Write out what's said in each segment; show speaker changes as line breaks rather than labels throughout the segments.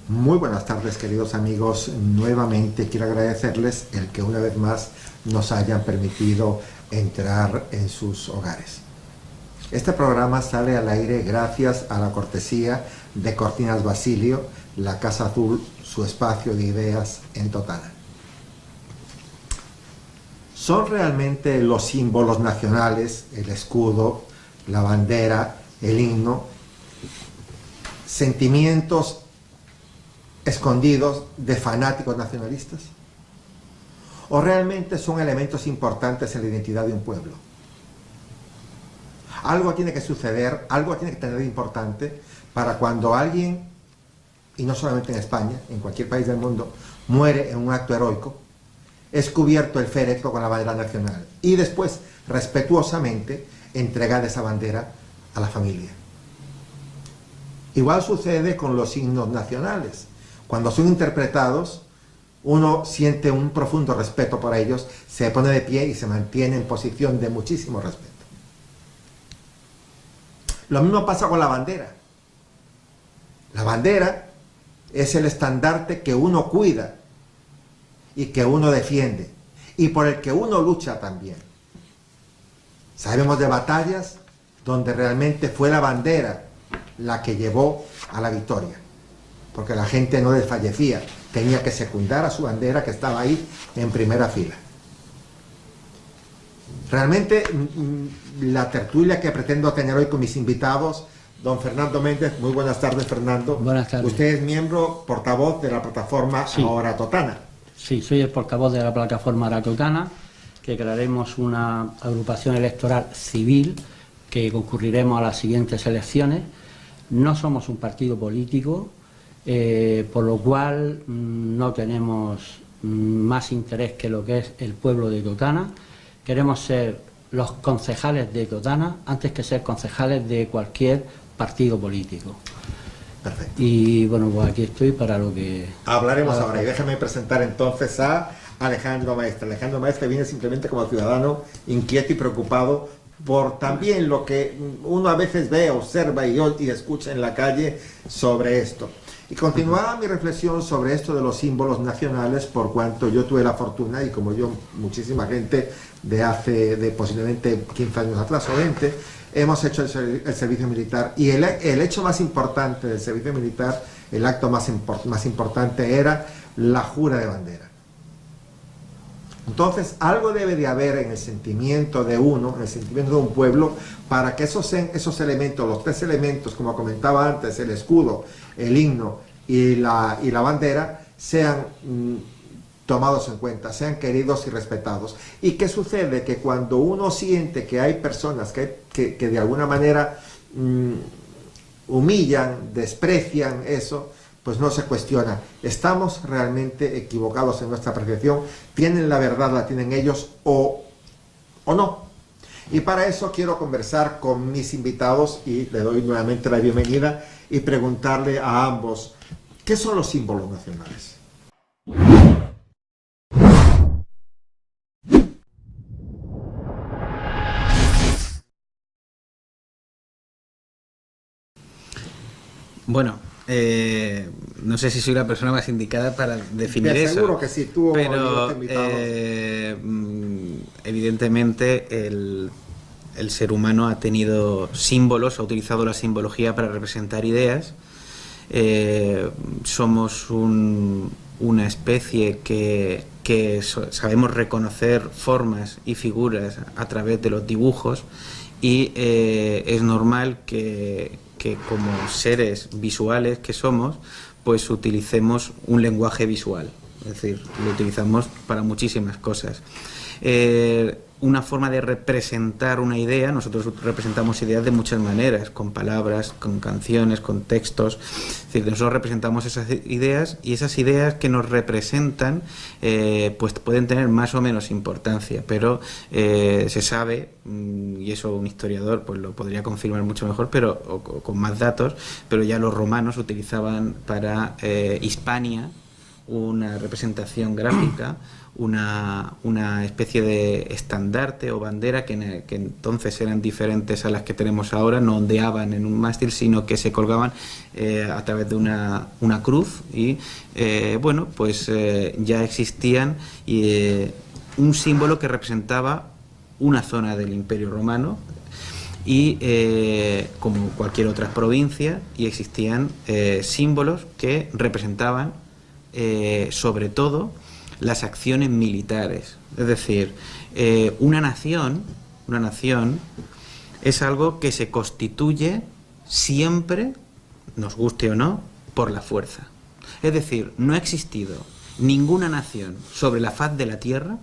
Muy buenas tardes, queridos amigos. Nuevamente quiero agradecerles el que una vez más nos hayan permitido entrar en sus hogares. Este programa sale al aire gracias a la cortesía de Cortinas Basilio, la Casa Azul, su espacio de ideas en Totana. ¿Son realmente los símbolos nacionales, el escudo, la bandera, el himno, sentimientos escondidos de fanáticos nacionalistas? ¿O realmente son elementos importantes en la identidad de un pueblo? Algo tiene que suceder, algo tiene que tener de importante para cuando alguien, y no solamente en España, en cualquier país del mundo, muere en un acto heroico, es cubierto el féretro con la bandera nacional y después, respetuosamente, entregar esa bandera a la familia. Igual sucede con los himnos nacionales. Cuando son interpretados, uno siente un profundo respeto por ellos, se pone de pie y se mantiene en posición de muchísimo respeto. Lo mismo pasa con la bandera. La bandera es el estandarte que uno cuida y que uno defiende y por el que uno lucha también. Sabemos de batallas donde realmente fue la bandera la que llevó a la victoria, porque la gente no desfallecía, tenía que secundar a su bandera que estaba ahí en primera fila. Realmente la tertulia que pretendo tener hoy con mis invitados, don Fernando Méndez, muy buenas tardes, Fernando.
Buenas tardes.
Usted es miembro, portavoz de la plataforma
Sí.
Ahora Totana.
Sí, soy el portavoz de la plataforma Ahora Totana, que crearemos una agrupación electoral civil que concurriremos a las siguientes elecciones. No somos un partido político, por lo cual no tenemos más interés que lo que es el pueblo de Totana. Queremos ser los concejales de Totana antes que ser concejales de cualquier partido político.
Perfecto.
Y bueno, pues aquí estoy para lo que...
Hablaremos ahora y déjame presentar entonces a Alejandro Maestre. Alejandro Maestre viene simplemente como ciudadano inquieto y preocupado por también lo que uno a veces ve, observa y escucha en la calle sobre esto. Y continuaba mi reflexión sobre esto de los símbolos nacionales, por cuanto yo tuve la fortuna, y como yo, muchísima gente de posiblemente 15 años atrás o 20, hemos hecho el servicio militar, y el hecho más importante del servicio militar, el acto más importante era la jura de bandera. Entonces, algo debe de haber en el sentimiento de uno, en el sentimiento de un pueblo, para que esos elementos, los tres elementos, como comentaba antes, el escudo, el himno y la bandera, sean tomados en cuenta, sean queridos y respetados. ¿Y qué sucede? Que cuando uno siente que hay personas que de alguna manera humillan, desprecian eso, pues no se cuestiona. ¿Estamos realmente equivocados en nuestra apreciación? ¿Tienen la verdad, la tienen ellos o no? Y para eso quiero conversar con mis invitados y le doy nuevamente la bienvenida y preguntarle a ambos, ¿qué son los símbolos nacionales?
Bueno, no sé si soy la persona más indicada para definir
Te
eso.
aseguro que sí, tú
pero
invitados.
Evidentemente el ser humano ha tenido símbolos, ha utilizado la simbología para representar ideas. Somos una especie que sabemos reconocer formas y figuras a través de los dibujos y es normal que como seres visuales que somos, pues utilicemos un lenguaje visual, es decir, lo utilizamos para muchísimas cosas. Una forma de representar una idea, nosotros representamos ideas de muchas maneras, con palabras, con canciones, con textos, es decir, nosotros representamos esas ideas y esas ideas que nos representan pues pueden tener más o menos importancia, pero se sabe, y eso un historiador pues lo podría confirmar mucho mejor, pero con más datos, pero ya los romanos utilizaban para Hispania una representación gráfica, una especie de estandarte o bandera que entonces eran diferentes a las que tenemos ahora, no ondeaban en un mástil, sino que se colgaban a través de una cruz y bueno, pues ya existían un símbolo que representaba una zona del Imperio Romano y como cualquier otra provincia, y existían símbolos que representaban sobre todo las acciones militares. Es decir, una nación es algo que se constituye siempre, nos guste o no, por la fuerza. Es decir, no ha existido ninguna nación sobre la faz de la tierra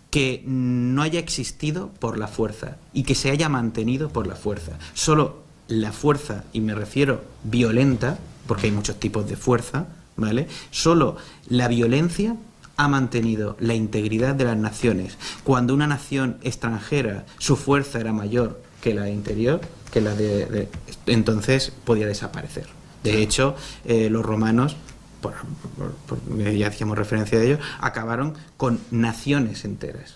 que no haya existido por la fuerza y que se haya mantenido por la fuerza. Solo la fuerza, y me refiero violenta, porque hay muchos tipos de fuerza, ¿vale? Solo la violencia ha mantenido la integridad de las naciones. Cuando una nación extranjera, su fuerza era mayor que la interior, que la entonces podía desaparecer. De hecho, los romanos, ya hacíamos referencia a ello, acabaron con naciones enteras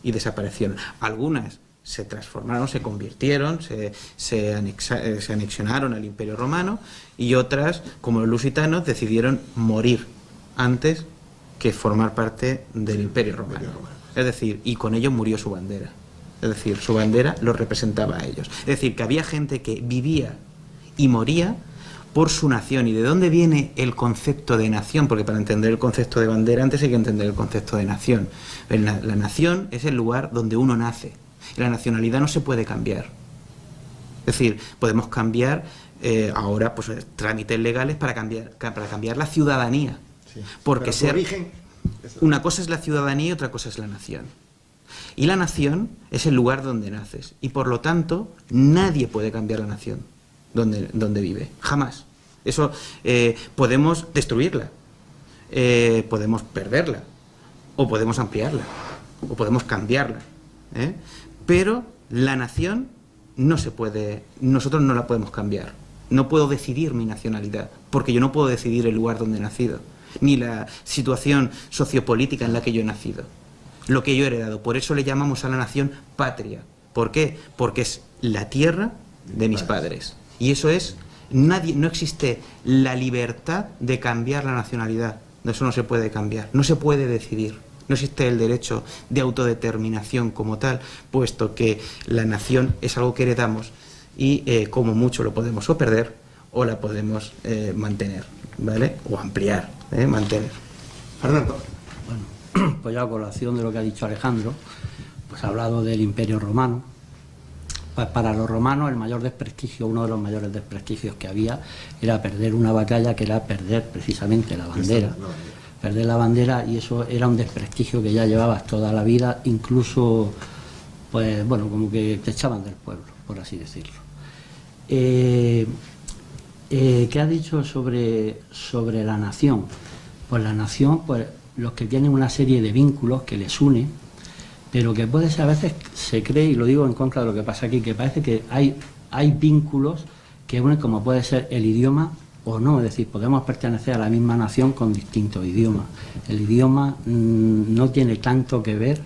y desaparecieron. Algunas se transformaron, se convirtieron, se anexionaron al Imperio Romano, y otras, como los lusitanos, decidieron morir antes que formar parte del Imperio Romano. Es decir, y con ello murió su bandera. Es decir, su bandera los representaba a ellos. Es decir, que había gente que vivía y moría por su nación. ¿Y de dónde viene el concepto de nación? Porque para entender el concepto de bandera antes hay que entender el concepto de nación. La nación es el lugar donde uno nace. La nacionalidad no se puede cambiar. Es decir, podemos cambiar ahora pues trámites legales para cambiar la ciudadanía. Sí, porque una cosa es la ciudadanía y otra cosa es la nación. Y la nación es el lugar donde naces. Y por lo tanto, nadie puede cambiar la nación donde vive. Jamás. Eso podemos destruirla, podemos perderla, o podemos ampliarla, o podemos cambiarla. Pero la nación no se puede, nosotros no la podemos cambiar. No puedo decidir mi nacionalidad, porque yo no puedo decidir el lugar donde he nacido, ni la situación sociopolítica en la que yo he nacido, lo que yo he heredado. Por eso le llamamos a la nación patria. ¿Por qué? Porque es la tierra de mis padres. Y eso es, no existe la libertad de cambiar la nacionalidad. Eso no se puede cambiar, no se puede decidir. No existe el derecho de autodeterminación como tal, puesto que la nación es algo que heredamos y como mucho lo podemos o perder o la podemos mantener, ¿vale? O ampliar, mantener.
Fernando.
Bueno, pues ya a colación de lo que ha dicho Alejandro, pues ha hablado del Imperio Romano. Pues para los romanos el mayor desprestigio, uno de los mayores desprestigios que había, era perder una batalla, que era perder precisamente la bandera. Perder la bandera, y eso era un desprestigio que ya llevabas toda la vida, incluso, pues bueno, como que te echaban del pueblo, por así decirlo. ¿Qué ha dicho sobre la nación? Pues la nación, pues los que tienen una serie de vínculos que les unen, pero que puede ser, a veces se cree, y lo digo en contra de lo que pasa aquí, que parece que hay vínculos que unen, como puede ser el idioma o no, es decir, podemos pertenecer a la misma nación con distintos idiomas. El idioma no tiene tanto que ver,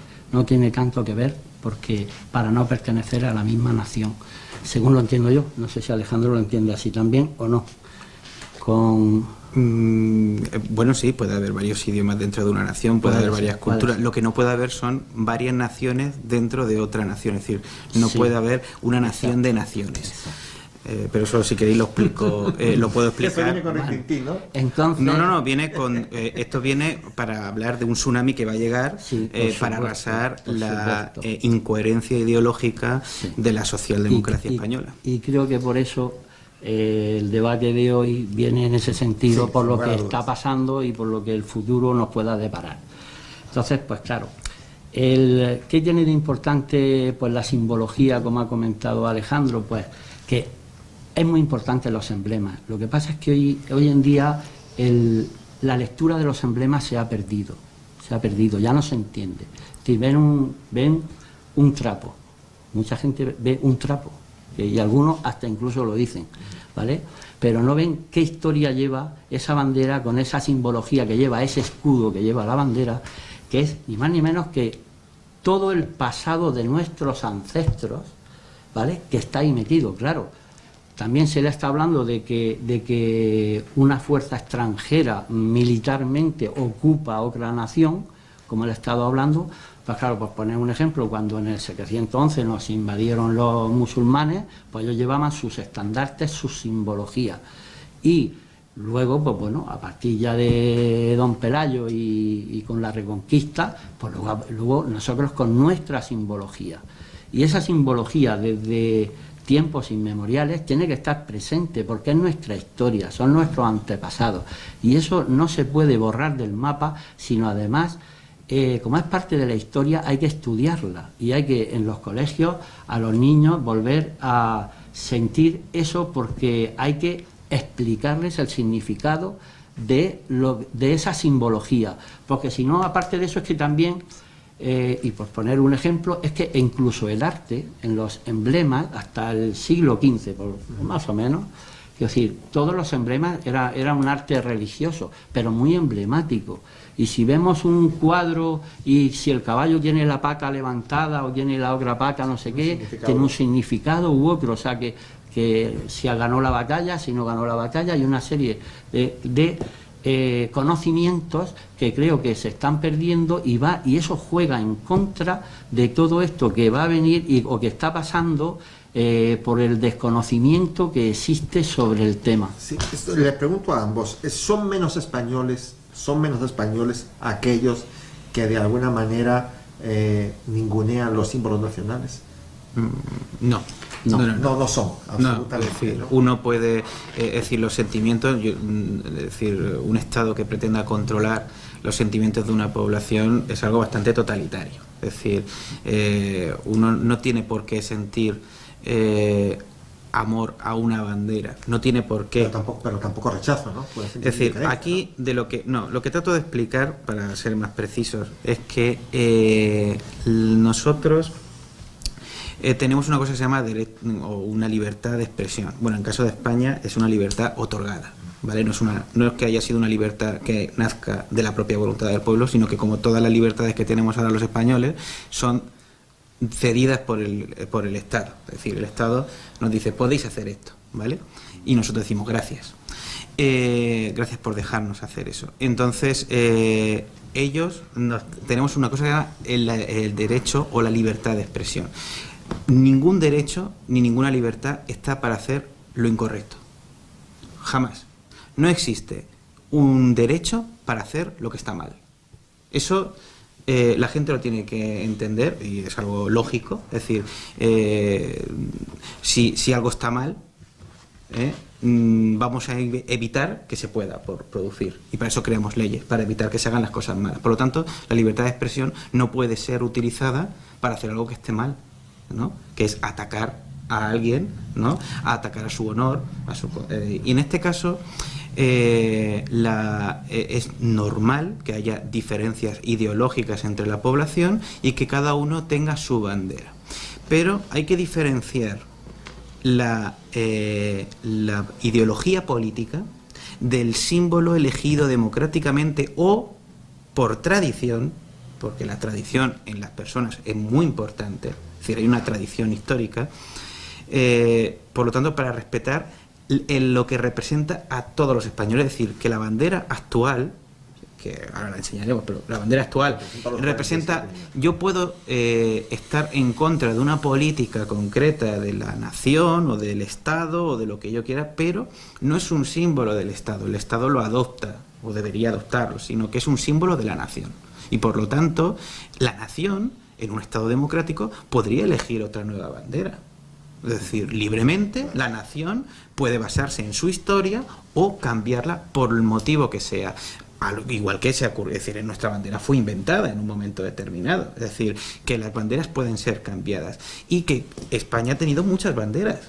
porque para no pertenecer a la misma nación, según lo entiendo yo. No sé si Alejandro lo entiende así también o no.
Bueno, sí, puede haber varios idiomas dentro de una nación, puede haber varias culturas. Lo que no puede haber son varias naciones dentro de otra nación, es decir, no puede haber una nación de naciones. Pero eso, si queréis, lo explico, lo puedo explicar.
Eso viene con el Tintín, ¿no?
Entonces...
No, viene con... esto viene para hablar de un tsunami que va a llegar, para arrasar la incoherencia ideológica de la socialdemocracia española.
Y creo que por eso el debate de hoy viene en ese sentido, por lo que está pasando y por lo que el futuro nos pueda deparar. Entonces, pues claro, ¿qué tiene de importante pues la simbología, como ha comentado Alejandro? Pues que es muy importante los emblemas. Lo que pasa es que hoy en día la lectura de los emblemas se ha perdido, ya no se entiende. Si ven un trapo, mucha gente ve un trapo, y algunos hasta incluso lo dicen. ¿vale? Pero no ven qué historia lleva esa bandera con esa simbología que lleva, ese escudo que lleva la bandera, que es ni más ni menos que todo el pasado de nuestros ancestros, ¿vale? Que está ahí metido, claro. También se le está hablando de que una fuerza extranjera militarmente ocupa otra nación, como le he estado hablando. Pues claro, por poner un ejemplo, cuando en el 711 nos invadieron los musulmanes, pues ellos llevaban sus estandartes, su simbología. Y luego, pues bueno, a partir ya de Don Pelayo y con la Reconquista, pues luego nosotros con nuestra simbología. Y esa simbología desde tiempos inmemoriales tiene que estar presente porque es nuestra historia, son nuestros antepasados. Y eso no se puede borrar del mapa, sino además, como es parte de la historia, hay que estudiarla y hay que en los colegios a los niños volver a sentir eso, porque hay que explicarles el significado de esa simbología, porque si no, aparte de eso, es que también, y por poner un ejemplo, es que incluso el arte en los emblemas hasta el siglo XV, más o menos, es decir, todos los emblemas era un arte religioso, pero muy emblemático. Y si vemos un cuadro y si el caballo tiene la paca levantada o tiene la otra paca, no sé qué, tiene un significado u otro. O sea, que si ganó la batalla, si no ganó la batalla, hay una serie de conocimientos que creo que se están perdiendo y eso juega en contra de todo esto que va a venir o que está pasando por el desconocimiento que existe sobre el tema.
Sí, le pregunto a ambos, ¿son menos españoles aquellos que de alguna manera ningunean los símbolos nacionales?
No
son, absolutamente.
No, es decir, ¿no? Uno puede decir los sentimientos, es decir, un Estado que pretenda controlar los sentimientos de una población es algo bastante totalitario. Es decir, uno no tiene por qué sentir amor a una bandera, no tiene por qué.
Pero tampoco rechazo, ¿no?
Es decir, aquí de lo que trato de explicar, para ser más precisos, es que nosotros tenemos una cosa que se llama una libertad de expresión. Bueno, en caso de España es una libertad otorgada, ¿vale? No es que haya sido una libertad que nazca de la propia voluntad del pueblo, sino que, como todas las libertades que tenemos ahora los españoles, son cedidas por el Estado. Es decir, el Estado nos dice, podéis hacer esto, ¿vale? Y nosotros decimos gracias. Gracias por dejarnos hacer eso. Entonces, tenemos una cosa que se llama el derecho o la libertad de expresión. Ningún derecho ni ninguna libertad está para hacer lo incorrecto. Jamás. No existe un derecho para hacer lo que está mal. Eso la gente lo tiene que entender y es algo lógico. Es decir, si algo está mal, vamos a evitar que se pueda producir, y para eso creamos leyes, para evitar que se hagan las cosas malas. Por lo tanto, la libertad de expresión no puede ser utilizada para hacer algo que esté mal, ¿no? Que es atacar a alguien, ¿no? A atacar a su honor, y en este caso es normal que haya diferencias ideológicas entre la población y que cada uno tenga su bandera, pero hay que diferenciar la ideología política del símbolo elegido democráticamente o por tradición, porque la tradición en las personas es muy importante, es decir, hay una tradición histórica, por lo tanto, para respetar lo que representa a todos los españoles. Es decir, que la bandera actual, que ahora la enseñaremos, pero la bandera actual representa, yo puedo estar en contra de una política concreta de la nación o del Estado o de lo que yo quiera, pero no es un símbolo del Estado, el Estado lo adopta o debería adoptarlo, sino que es un símbolo de la nación. Y por lo tanto, la nación, en un Estado democrático, podría elegir otra nueva bandera. Es decir, libremente la nación puede basarse en su historia o cambiarla por el motivo que sea. Igual que se ocurre, es decir, nuestra bandera fue inventada en un momento determinado. Es decir, que las banderas pueden ser cambiadas. Y que España ha tenido muchas banderas.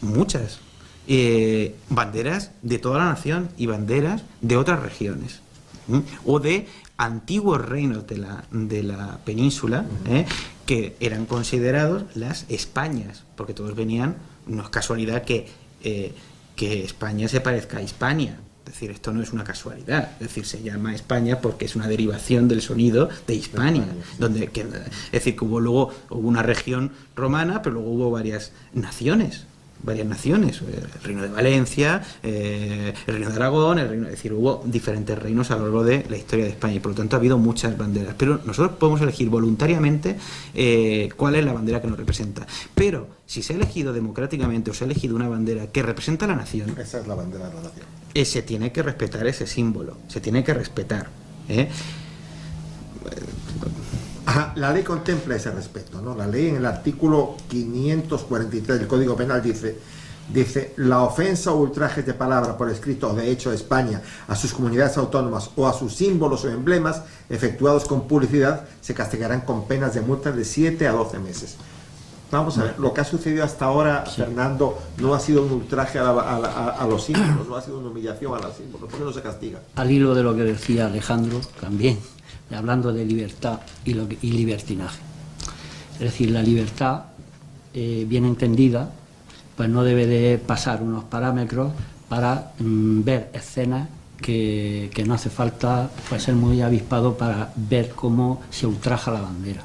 Muchas. Banderas de toda la nación y banderas de otras regiones. O de antiguos reinos de la península, que eran considerados las Españas, porque todos venían, no es casualidad que que España se parezca a Hispania. Es decir, esto no es una casualidad. Es decir, se llama España porque es una derivación del sonido de Hispania. Es decir, que luego hubo una región romana, pero luego hubo varias naciones. El reino de Valencia, el reino de Aragón, es decir, hubo diferentes reinos a lo largo de la historia de España y por lo tanto ha habido muchas banderas. Pero nosotros podemos elegir voluntariamente cuál es la bandera que nos representa. Pero si se ha elegido democráticamente o se ha elegido una bandera que representa a la nación,
esa es la bandera de la nación.
Se tiene que respetar ese símbolo, se tiene que respetar.
Ajá, la ley contempla ese respeto, ¿no? La ley en el artículo 543 del Código Penal dice la ofensa o ultrajes de palabra por escrito o de hecho de España a sus comunidades autónomas o a sus símbolos o emblemas efectuados con publicidad se castigarán con penas de multa de 7 a 12 meses. Vamos a ver, lo que ha sucedido hasta ahora, sí, Fernando, no ha sido un ultraje a los símbolos, no ha sido una humillación a los símbolos. ¿Por qué no se castiga?
Al hilo de lo que decía Alejandro, también, hablando de libertad y libertinaje. Es decir, la libertad, bien entendida, pues no debe de pasar unos parámetros para ver escenas que no hace falta pues, ser muy avispado para ver cómo se ultraja la bandera.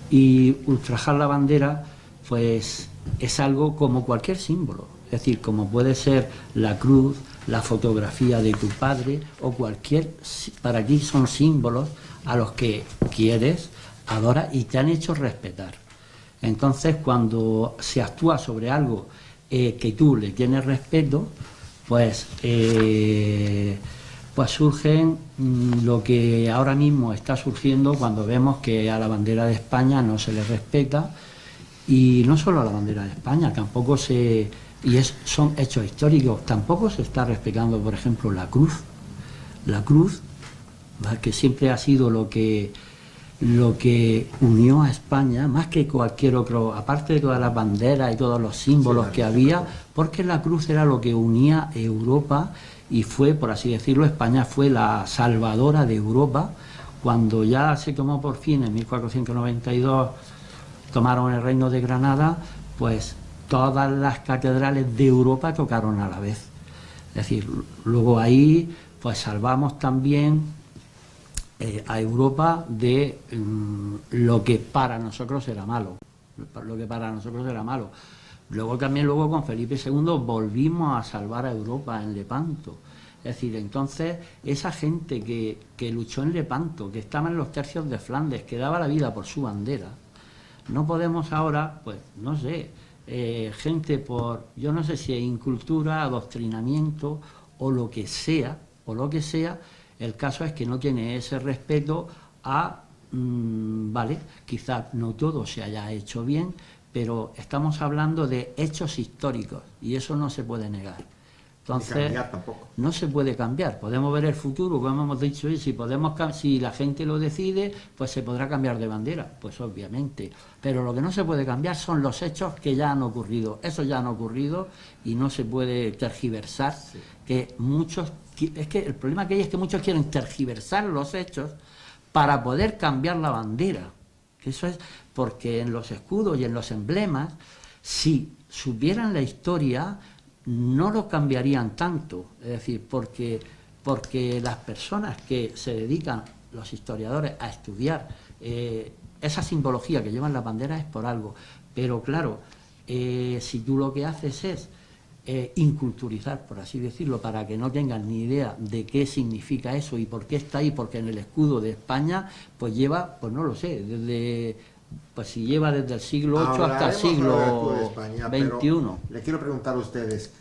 Y ultrajar la bandera pues es algo como cualquier símbolo, es decir, como puede ser la cruz, la fotografía de tu padre o cualquier, para ti son símbolos a los que quieres, adoras y te han hecho respetar. Entonces cuando se actúa sobre algo que tú le tienes respeto, pues surgen lo que ahora mismo está surgiendo cuando vemos que a la bandera de España no se le respeta, y no solo a la bandera de España, tampoco son hechos históricos, tampoco se está respetando, por ejemplo, la cruz, que siempre ha sido lo que unió a España, más que cualquier otro, aparte de todas las banderas y todos los símbolos que había, porque la cruz era lo que unía a Europa. Y fue, por así decirlo, España fue la salvadora de Europa cuando ya se tomó por fin en 1492, tomaron el reino de Granada, pues todas las catedrales de Europa tocaron a la vez. Es decir, luego ahí pues salvamos también a Europa de lo que para nosotros era malo. Luego también con Felipe II volvimos a salvar a Europa en Lepanto. Es decir, entonces esa gente que luchó en Lepanto, que estaba en los tercios de Flandes, que daba la vida por su bandera, no podemos ahora, pues no sé, gente por, yo no sé si es incultura, adoctrinamiento o lo que sea, el caso es que no tiene ese respeto a, vale, quizás no todo se haya hecho bien, pero estamos hablando de hechos históricos y eso no se puede negar. Entonces, no se puede cambiar. Podemos ver el futuro, como hemos dicho, y si la gente lo decide, pues se podrá cambiar de bandera, pues obviamente. Pero lo que no se puede cambiar son los hechos que ya han ocurrido. Esos ya han ocurrido y no se puede tergiversar. Sí. Es que el problema que hay es que muchos quieren tergiversar los hechos para poder cambiar la bandera. Eso es porque en los escudos y en los emblemas, si supieran la historia, no lo cambiarían tanto. Es decir, porque las personas que se dedican, los historiadores, a estudiar esa simbología que llevan las banderas es por algo. Pero claro, si tú lo que haces es inculturizar, por así decirlo, para que no tengan ni idea de qué significa eso y por qué está ahí, porque en el escudo de España pues lleva, pues no lo sé, si lleva desde el siglo VIII hasta el siglo XXI.
Le quiero preguntar a ustedes,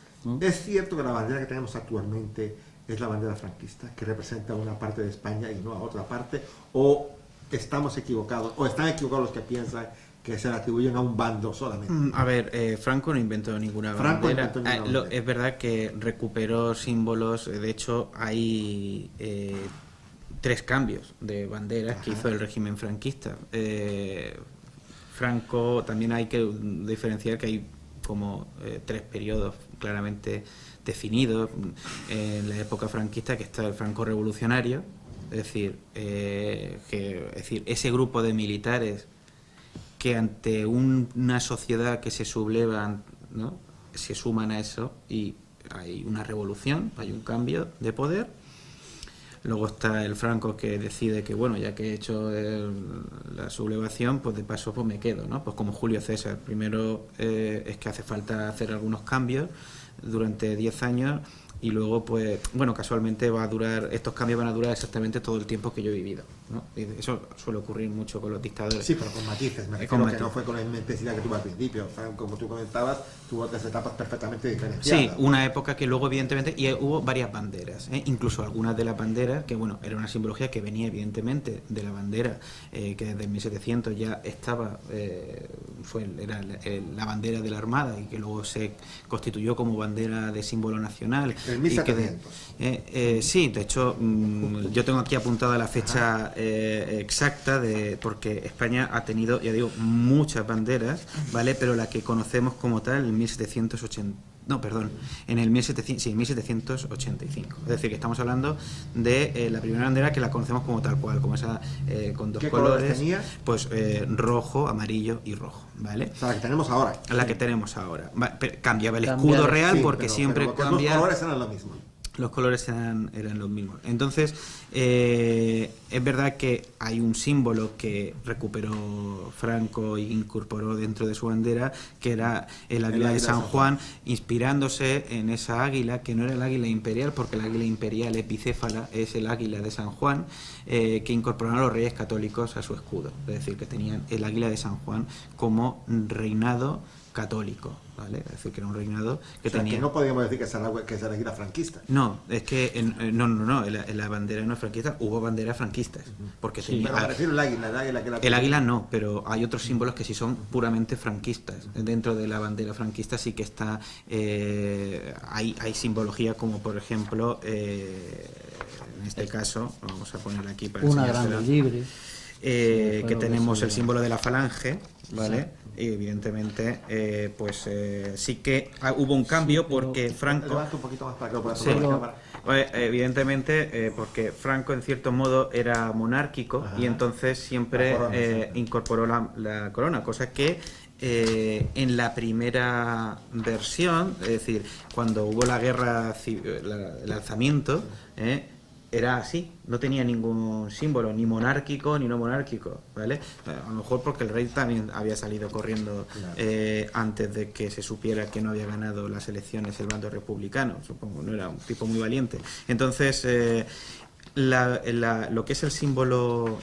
¿es cierto que la bandera que tenemos actualmente es la bandera franquista, que representa una parte de España y no a otra parte, o estamos equivocados, o están equivocados los que piensan que se le atribuyen a un bando solamente?
A ver, Franco no inventó ninguna bandera. Es verdad que recuperó símbolos, de hecho hay 3 cambios de banderas que hizo el régimen franquista. Franco, también hay que diferenciar que hay como 3 periodos claramente definidos. En la época franquista, que está el franco revolucionario, es decir, ese grupo de militares que ante una sociedad que se subleva, ¿no?, se suman a eso y hay una revolución, hay un cambio de poder. Luego está el Franco, que decide que, bueno, ya que he hecho la sublevación, pues de paso pues me quedo, ¿no? Pues como Julio César. Primero es que hace falta hacer algunos cambios durante 10 años y luego, pues, bueno, casualmente estos cambios van a durar exactamente todo el tiempo que yo he vivido, ¿no? Y eso suele ocurrir mucho con los dictadores.
Sí, pero con matices, me refiero que no fue con la intensidad que tuvo al principio. O sea, como tú comentabas, tuvo 3 etapas perfectamente diferenciadas.
Sí, una época que luego evidentemente, y hubo varias banderas, incluso algunas de las banderas, que bueno, era una simbología que venía evidentemente de la bandera, que desde 1700 ya estaba, era la bandera de la Armada y que luego se constituyó como bandera de símbolo nacional.
En 1700.
Sí, de hecho, yo tengo aquí apuntada la fecha exacta porque España ha tenido, ya digo, muchas banderas, ¿vale? Pero la que conocemos como tal, en 1780, no, perdón, en el 1785. Es decir, que estamos hablando de la primera bandera que la conocemos como tal cual, como esa con 2
¿Qué
colores,
tenía?
pues rojo, amarillo y rojo, ¿vale?
O sea, la que tenemos ahora.
La que tenemos ahora. Pero cambiaba el escudo real,
Sí,
porque siempre
pero
cambia.
los colores eran lo mismo.
Los colores eran los mismos. Entonces, es verdad que hay un símbolo que recuperó Franco e incorporó dentro de su bandera, que era el águila de San Juan, inspirándose en esa águila, que no era el águila imperial, porque el águila imperial es bicéfala, es el águila de San Juan, que incorporaron a los reyes católicos a su escudo. Es decir, que tenían el águila de San Juan como reinado católico, ¿vale? Es decir, que era un reinado que tenía...
que no podíamos decir que esa águila franquista.
No, es que no, la bandera no es franquista, hubo banderas franquistas, porque
Sí, pero me refiero al águila, que
el águila no, pero hay otros símbolos que sí son puramente franquistas. Dentro de la bandera franquista sí que está, hay simbología, como por ejemplo, en este caso, vamos a poner aquí para
una
enseñárselo,
grande libre,
que tenemos el símbolo de la falange, ¿vale? Y evidentemente, sí que hubo un cambio, porque Franco...
Levanta un poquito más para que lo puedas
Sí.
poner en la cámara.
Evidentemente, porque Franco en cierto modo era monárquico. Ajá. Y entonces siempre
La corona,
incorporó la corona, cosa que en la primera versión, es decir, cuando hubo la guerra, el alzamiento, era así, no tenía ningún símbolo, ni monárquico ni no monárquico, ¿vale? A lo mejor porque el rey también había salido corriendo, claro, antes de que se supiera que no había ganado las elecciones el bando republicano, supongo, no era un tipo muy valiente. Entonces, lo que es el símbolo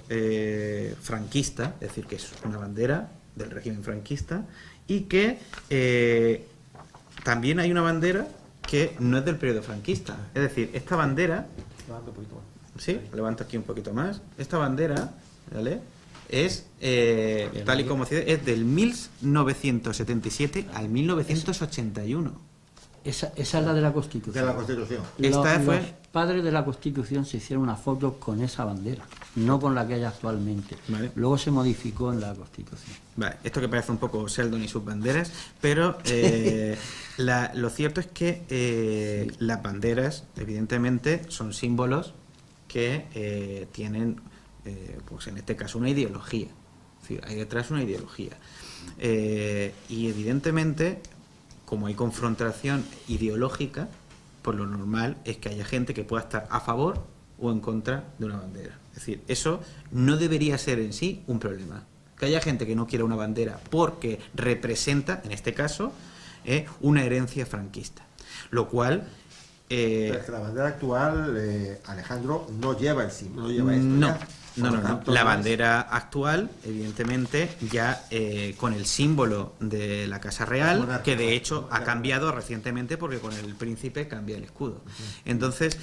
franquista, es decir, que es una bandera del régimen franquista, y que también hay una bandera que no es del periodo franquista, es decir, esta bandera...
Levanta un poquito más.
Sí, levanto aquí un poquito más. Esta bandera, ¿vale? Es, tal y como es del 1977 al 1981.
Esa es la de la Constitución.
De la Constitución.
Los padres de la Constitución se hicieron una foto con esa bandera, no con la que hay actualmente.
Vale.
Luego se modificó en la Constitución.
Vale, esto que parece un poco Sheldon y sus banderas, pero lo cierto es que las banderas, evidentemente, son símbolos que tienen, pues en este caso, una ideología. Es decir, hay detrás una ideología. Y evidentemente, como hay confrontación ideológica, pues lo normal es que haya gente que pueda estar a favor o en contra de una bandera. Es decir, eso no debería ser en sí un problema. Que haya gente que no quiera una bandera porque representa, en este caso, una herencia franquista. Lo cual...
Pero es que la bandera actual, Alejandro, no lleva el símbolo, no lleva esto.
No.
Ya.
No. La bandera actual, evidentemente, ya con el símbolo de la Casa Real, que de hecho ha cambiado recientemente porque con el príncipe cambia el escudo. Entonces,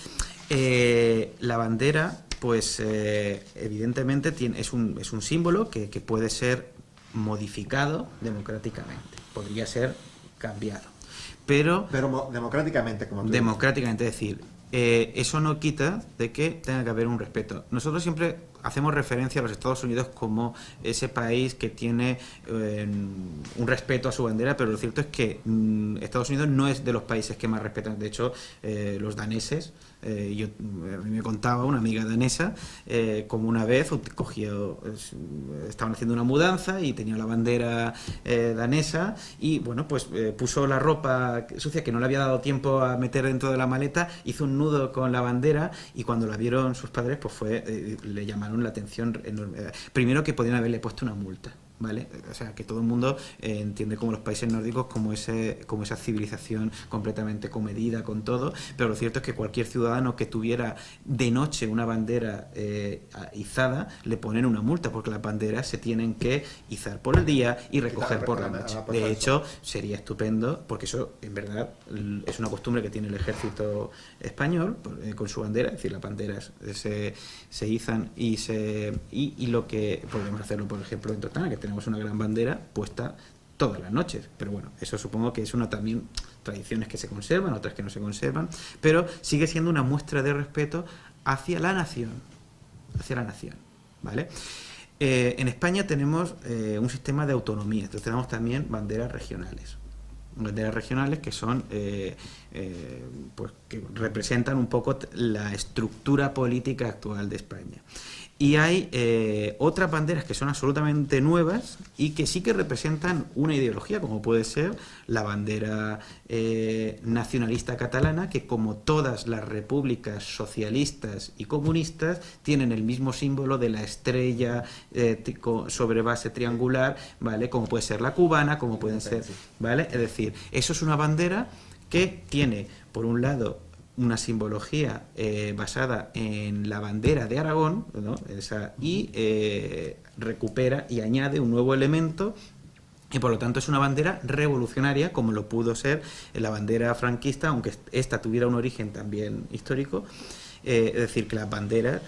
la bandera, pues evidentemente es un símbolo que puede ser modificado democráticamente, podría ser cambiado. Pero
democráticamente, como tú
democráticamente, es decir, eso no quita de que tenga que haber un respeto. Nosotros siempre hacemos referencia a los Estados Unidos como ese país que tiene un respeto a su bandera, pero lo cierto es que Estados Unidos no es de los países que más respetan. De hecho, los daneses A mí me contaba una amiga danesa como una vez estaban haciendo una mudanza y tenía la bandera danesa y bueno, pues puso la ropa sucia que no le había dado tiempo a meter dentro de la maleta, hizo un nudo con la bandera y cuando la vieron sus padres pues le llamaron la atención enorme. Primero que podían haberle puesto una multa, ¿vale? O sea, que todo el mundo entiende como los países nórdicos como esa civilización completamente comedida con todo, pero lo cierto es que cualquier ciudadano que tuviera de noche una bandera izada le ponen una multa porque las banderas se tienen que izar por el día y recoger por la noche. De hecho, sería estupendo, porque eso en verdad es una costumbre que tiene el ejército español con su bandera, es decir, las banderas se izan y lo que podemos hacerlo, por ejemplo, en Totana, que tenemos una gran bandera puesta todas las noches, pero bueno, eso supongo que es una también tradiciones que se conservan, otras que no se conservan, pero sigue siendo una muestra de respeto hacia la nación, ¿vale? En España tenemos un sistema de autonomía, entonces tenemos también banderas regionales que son pues que representan un poco la estructura política actual de España. Y hay otras banderas que son absolutamente nuevas y que sí que representan una ideología, como puede ser la bandera nacionalista catalana, que como todas las repúblicas socialistas y comunistas tienen el mismo símbolo de la estrella sobre base triangular, ¿vale? Como puede ser la cubana, como pueden ser, ¿vale? Es decir, eso es una bandera que tiene, por un lado, una simbología basada en la bandera de Aragón, ¿no? Y recupera y añade un nuevo elemento y por lo tanto es una bandera revolucionaria como lo pudo ser la bandera franquista, aunque esta tuviera un origen también histórico. Es decir, que las banderas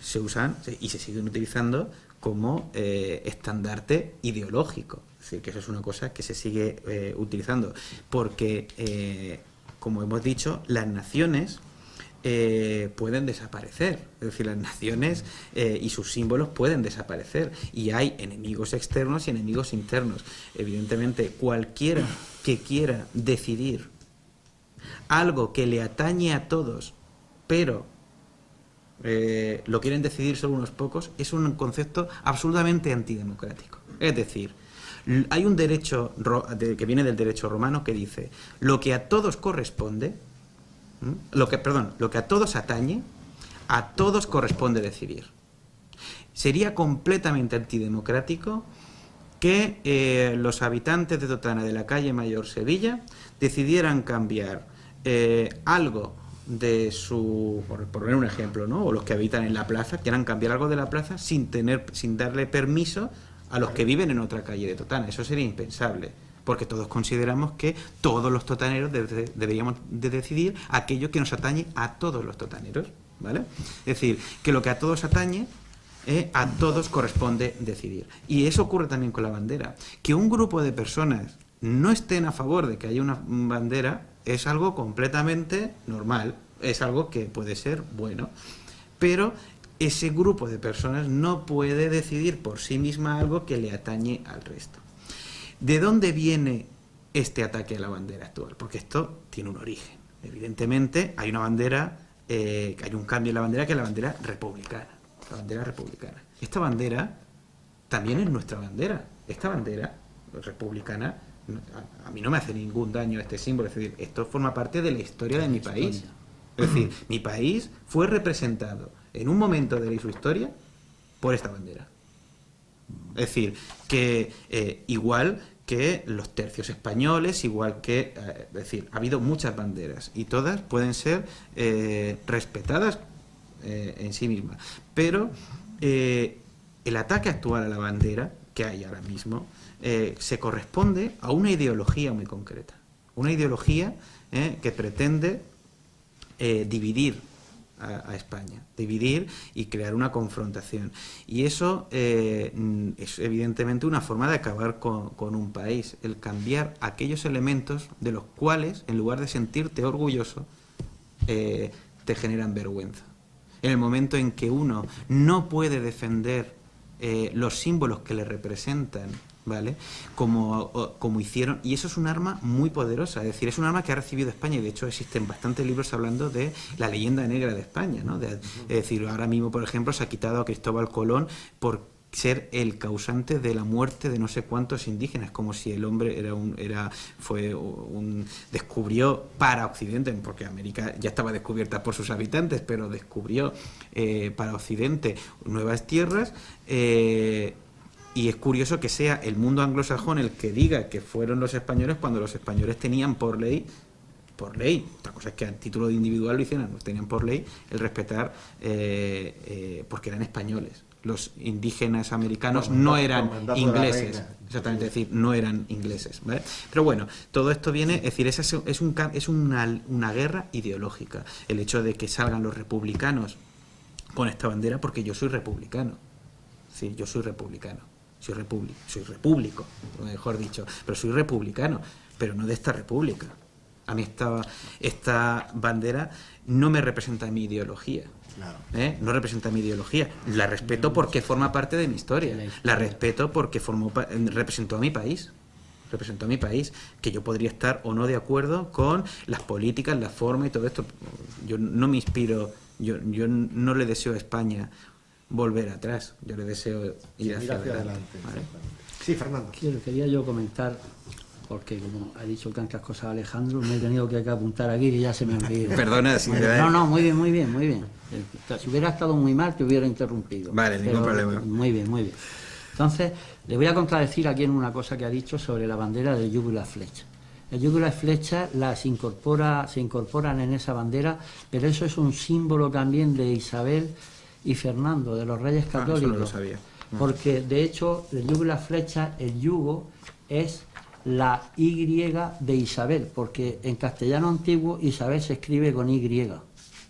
se usan y se siguen utilizando como estandarte ideológico. Es decir, que eso es una cosa que se sigue utilizando porque como hemos dicho, las naciones pueden desaparecer, es decir, las naciones y sus símbolos pueden desaparecer y hay enemigos externos y enemigos internos. Evidentemente, cualquiera que quiera decidir algo que le atañe a todos, pero lo quieren decidir solo unos pocos, es un concepto absolutamente antidemocrático. Es decir, hay un derecho que viene del derecho romano que dice: lo que a todos corresponde, lo que a todos atañe, a todos corresponde decidir. Sería completamente antidemocrático que los habitantes de Totana, de la calle Mayor Sevilla, decidieran cambiar algo de su, por poner un ejemplo, ¿no? O los que habitan en la plaza quieran cambiar algo de la plaza sin darle permiso a los que viven en otra calle de Totana. Eso sería impensable, porque todos consideramos que todos los totaneros deberíamos de decidir aquello que nos atañe a todos los totaneros, ¿vale? Es decir, que lo que a todos atañe, a todos corresponde decidir. Y eso ocurre también con la bandera. Que un grupo de personas no estén a favor de que haya una bandera es algo completamente normal, es algo que puede ser bueno, pero ese grupo de personas no puede decidir por sí misma algo que le atañe al resto. ¿De dónde viene este ataque a la bandera actual? Porque esto tiene un origen. Evidentemente hay una bandera, hay un cambio en la bandera, que es la bandera republicana. La bandera republicana. Esta bandera también es nuestra bandera. Esta bandera republicana, a mí no me hace ningún daño este símbolo. Es decir, esto forma parte de la historia de mi país. Es decir, mi país fue representado en un momento de su historia por esta bandera. Es decir, que igual que los tercios españoles, igual que... es decir, ha habido muchas banderas y todas pueden ser respetadas en sí mismas. Pero el ataque actual a la bandera que hay ahora mismo se corresponde a una ideología muy concreta. Una ideología que pretende dividir a España, dividir y crear una confrontación. Y eso es evidentemente una forma de acabar con un país, el cambiar aquellos elementos de los cuales, en lugar de sentirte orgulloso, te generan vergüenza. En el momento en que uno no puede defender los símbolos que le representan ¿vale? Como hicieron, y eso es un arma muy poderosa, es decir, es un arma que ha recibido España, y de hecho existen bastantes libros hablando de la leyenda negra de España, ¿no? Es decir, ahora mismo, por ejemplo, se ha quitado a Cristóbal Colón por ser el causante de la muerte de no sé cuántos indígenas, como si el hombre descubrió para Occidente, porque América ya estaba descubierta por sus habitantes, pero descubrió para Occidente nuevas tierras. Y es curioso que sea el mundo anglosajón el que diga que fueron los españoles, cuando los españoles tenían por ley, otra cosa es que a título de individual lo hicieran, tenían por ley el respetar, porque eran españoles. Los indígenas americanos no eran ingleses, exactamente, es decir, no eran ingleses, ¿vale? Pero bueno, todo esto viene, es decir, es una guerra ideológica, el hecho de que salgan los republicanos con esta bandera, porque yo soy republicano, sí, yo soy republicano, soy repúblico, mejor dicho, pero soy republicano, pero no de esta república. A mí esta bandera no me representa mi ideología. Claro. No representa mi ideología. La respeto porque forma parte de mi historia. La respeto porque representó a mi país. Representó a mi país, que yo podría estar o no de acuerdo con las políticas, la forma y todo esto. Yo no me inspiro, yo no le deseo a España volver atrás, yo le deseo ir hacia adelante. ¿Vale?
Sí, Fernando.
Quería yo comentar, porque como ha dicho tantas cosas Alejandro, me he tenido que apuntar aquí que ya se me han olvidado.
Perdona, si
No, muy bien. Si hubiera estado muy mal, te hubiera interrumpido.
Vale, ningún problema.
Muy bien. Entonces, le voy a contradecir aquí en una cosa que ha dicho sobre la bandera del yugo y la flecha. El yugo y la flecha se incorporan en esa bandera, pero eso es un símbolo también de Isabel y Fernando, de los Reyes Católicos.
Eso no lo sabía.
Porque, de hecho, el yugo y la flecha, el yugo es la Y de Isabel, porque en castellano antiguo Isabel se escribe con Y.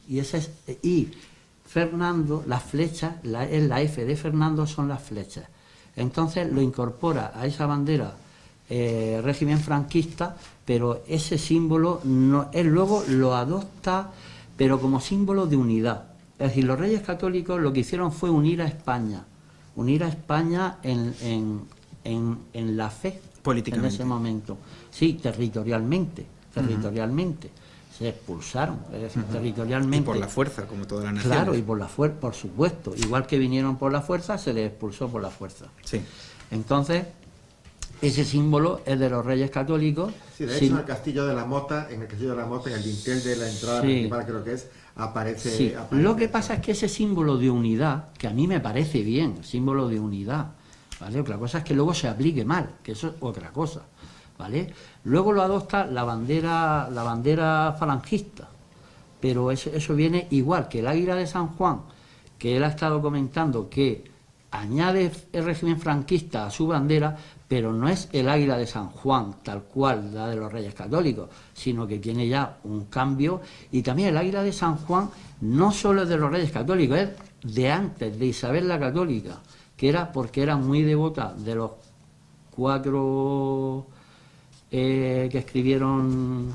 Y ese es Y. Fernando, las flechas, es la F de Fernando, son las flechas. Entonces lo incorpora a esa bandera régimen franquista, pero ese símbolo él luego lo adopta, pero como símbolo de unidad. Es decir, los Reyes Católicos lo que hicieron fue unir a España en la fe,
políticamente,
en ese momento. Sí, territorialmente. Se expulsaron, es decir, territorialmente.
Y por la fuerza, como toda la nación.
Claro, y por la fuerza, por supuesto. Igual que vinieron por la fuerza, se les expulsó por la fuerza.
Sí.
Entonces, ese símbolo es de los Reyes Católicos.
Sí, de hecho, en el Castillo de la Mota, en el dintel de la entrada principal, creo que aparece.
Sí. Lo que pasa es que ese símbolo de unidad, que a mí me parece bien, símbolo de unidad, ¿vale? Otra cosa es que luego se aplique mal, que eso es otra cosa, ¿vale? Luego lo adopta la bandera falangista, pero eso viene igual que el águila de San Juan, que él ha estado comentando que añade el régimen franquista a su bandera, pero no es el águila de San Juan tal cual la de los Reyes Católicos, sino que tiene ya un cambio. Y también el águila de San Juan no solo es de los Reyes Católicos, es de antes, de Isabel la Católica, que era porque era muy devota de los 4 que escribieron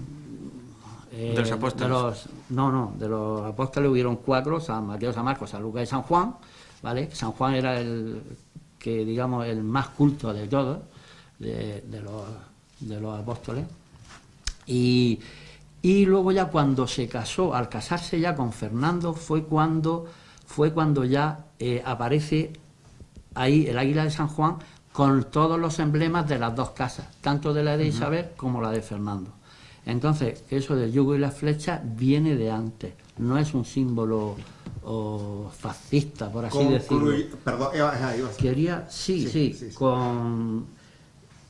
de los apóstoles.
De los apóstoles hubieron 4, San Mateo, San Marcos, San Lucas y San Juan, ¿vale? San Juan era el más culto de todos, de los apóstoles. Y luego ya cuando se casó, al casarse ya con Fernando, fue cuando ya aparece ahí el águila de San Juan con todos los emblemas de las dos casas, tanto de la de Isabel como la de Fernando. Entonces, eso del yugo y la flecha viene de antes, no es un símbolo fascista, por así decirlo.
Perdón,
Quería, sí.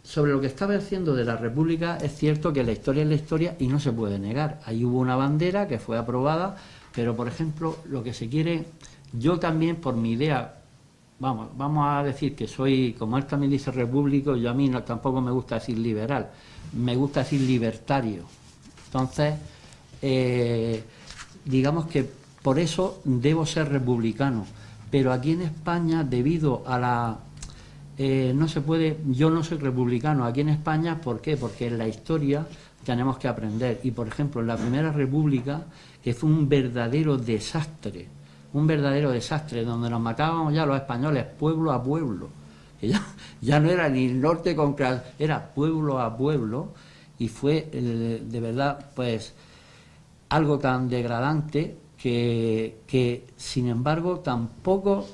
Sobre lo que estaba diciendo de la República, es cierto que la historia es la historia y no se puede negar. Ahí hubo una bandera que fue aprobada, pero por ejemplo, lo que se quiere, yo también por mi idea, vamos a decir que soy, como él también dice repúblico, yo a mí tampoco me gusta decir liberal, me gusta decir libertario. Entonces, digamos que por eso debo ser republicano, pero aquí en España, debido a la... no se puede, yo no soy republicano aquí en España, ¿por qué? Porque en la historia tenemos que aprender, y por ejemplo en la Primera República, que fue un verdadero desastre, donde nos matábamos ya los españoles pueblo a pueblo, que ya no era ni norte contra, era pueblo a pueblo, y fue de verdad pues algo tan degradante que sin embargo tampoco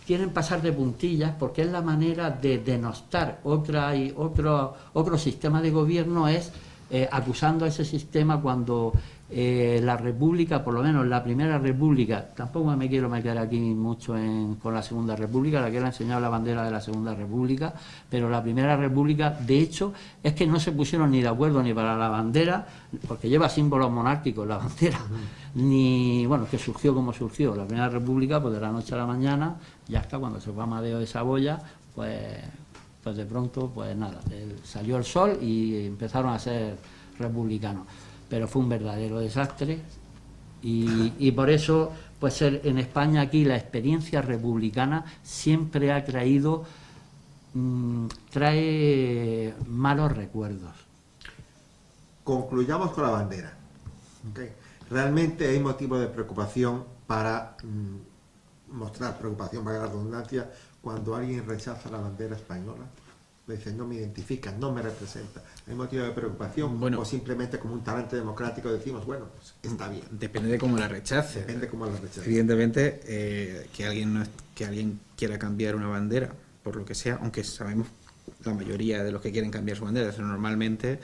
quieren pasar de puntillas, porque es la manera de denostar otro sistema de gobierno, es acusando a ese sistema cuando la República, por lo menos la Primera República, tampoco me quiero meter aquí mucho con la Segunda República, la que le ha enseñado la bandera de la Segunda República, pero la Primera República, de hecho, es que no se pusieron ni de acuerdo ni para la bandera, porque lleva símbolos monárquicos la bandera, ni, bueno, que surgió como surgió. La Primera República, pues de la noche a la mañana, ya está, cuando se fue Amadeo de Saboya, pues de pronto, pues nada, salió el sol y empezaron a ser republicanos. Pero fue un verdadero desastre y por eso, pues en España aquí la experiencia republicana siempre ha trae malos recuerdos.
Concluyamos con la bandera. ¿Okay? Realmente hay motivo de preocupación para mostrar preocupación, para la redundancia, cuando alguien rechaza la bandera española. Dice, no me identifica, no me representa. ¿Hay motivo de preocupación?
Bueno,
o simplemente como un talante democrático decimos, bueno, pues está bien.
Depende de cómo la rechace.
Depende de cómo la rechace.
Evidentemente, que alguien quiera cambiar una bandera, por lo que sea, aunque sabemos la mayoría de los que quieren cambiar su bandera, eso normalmente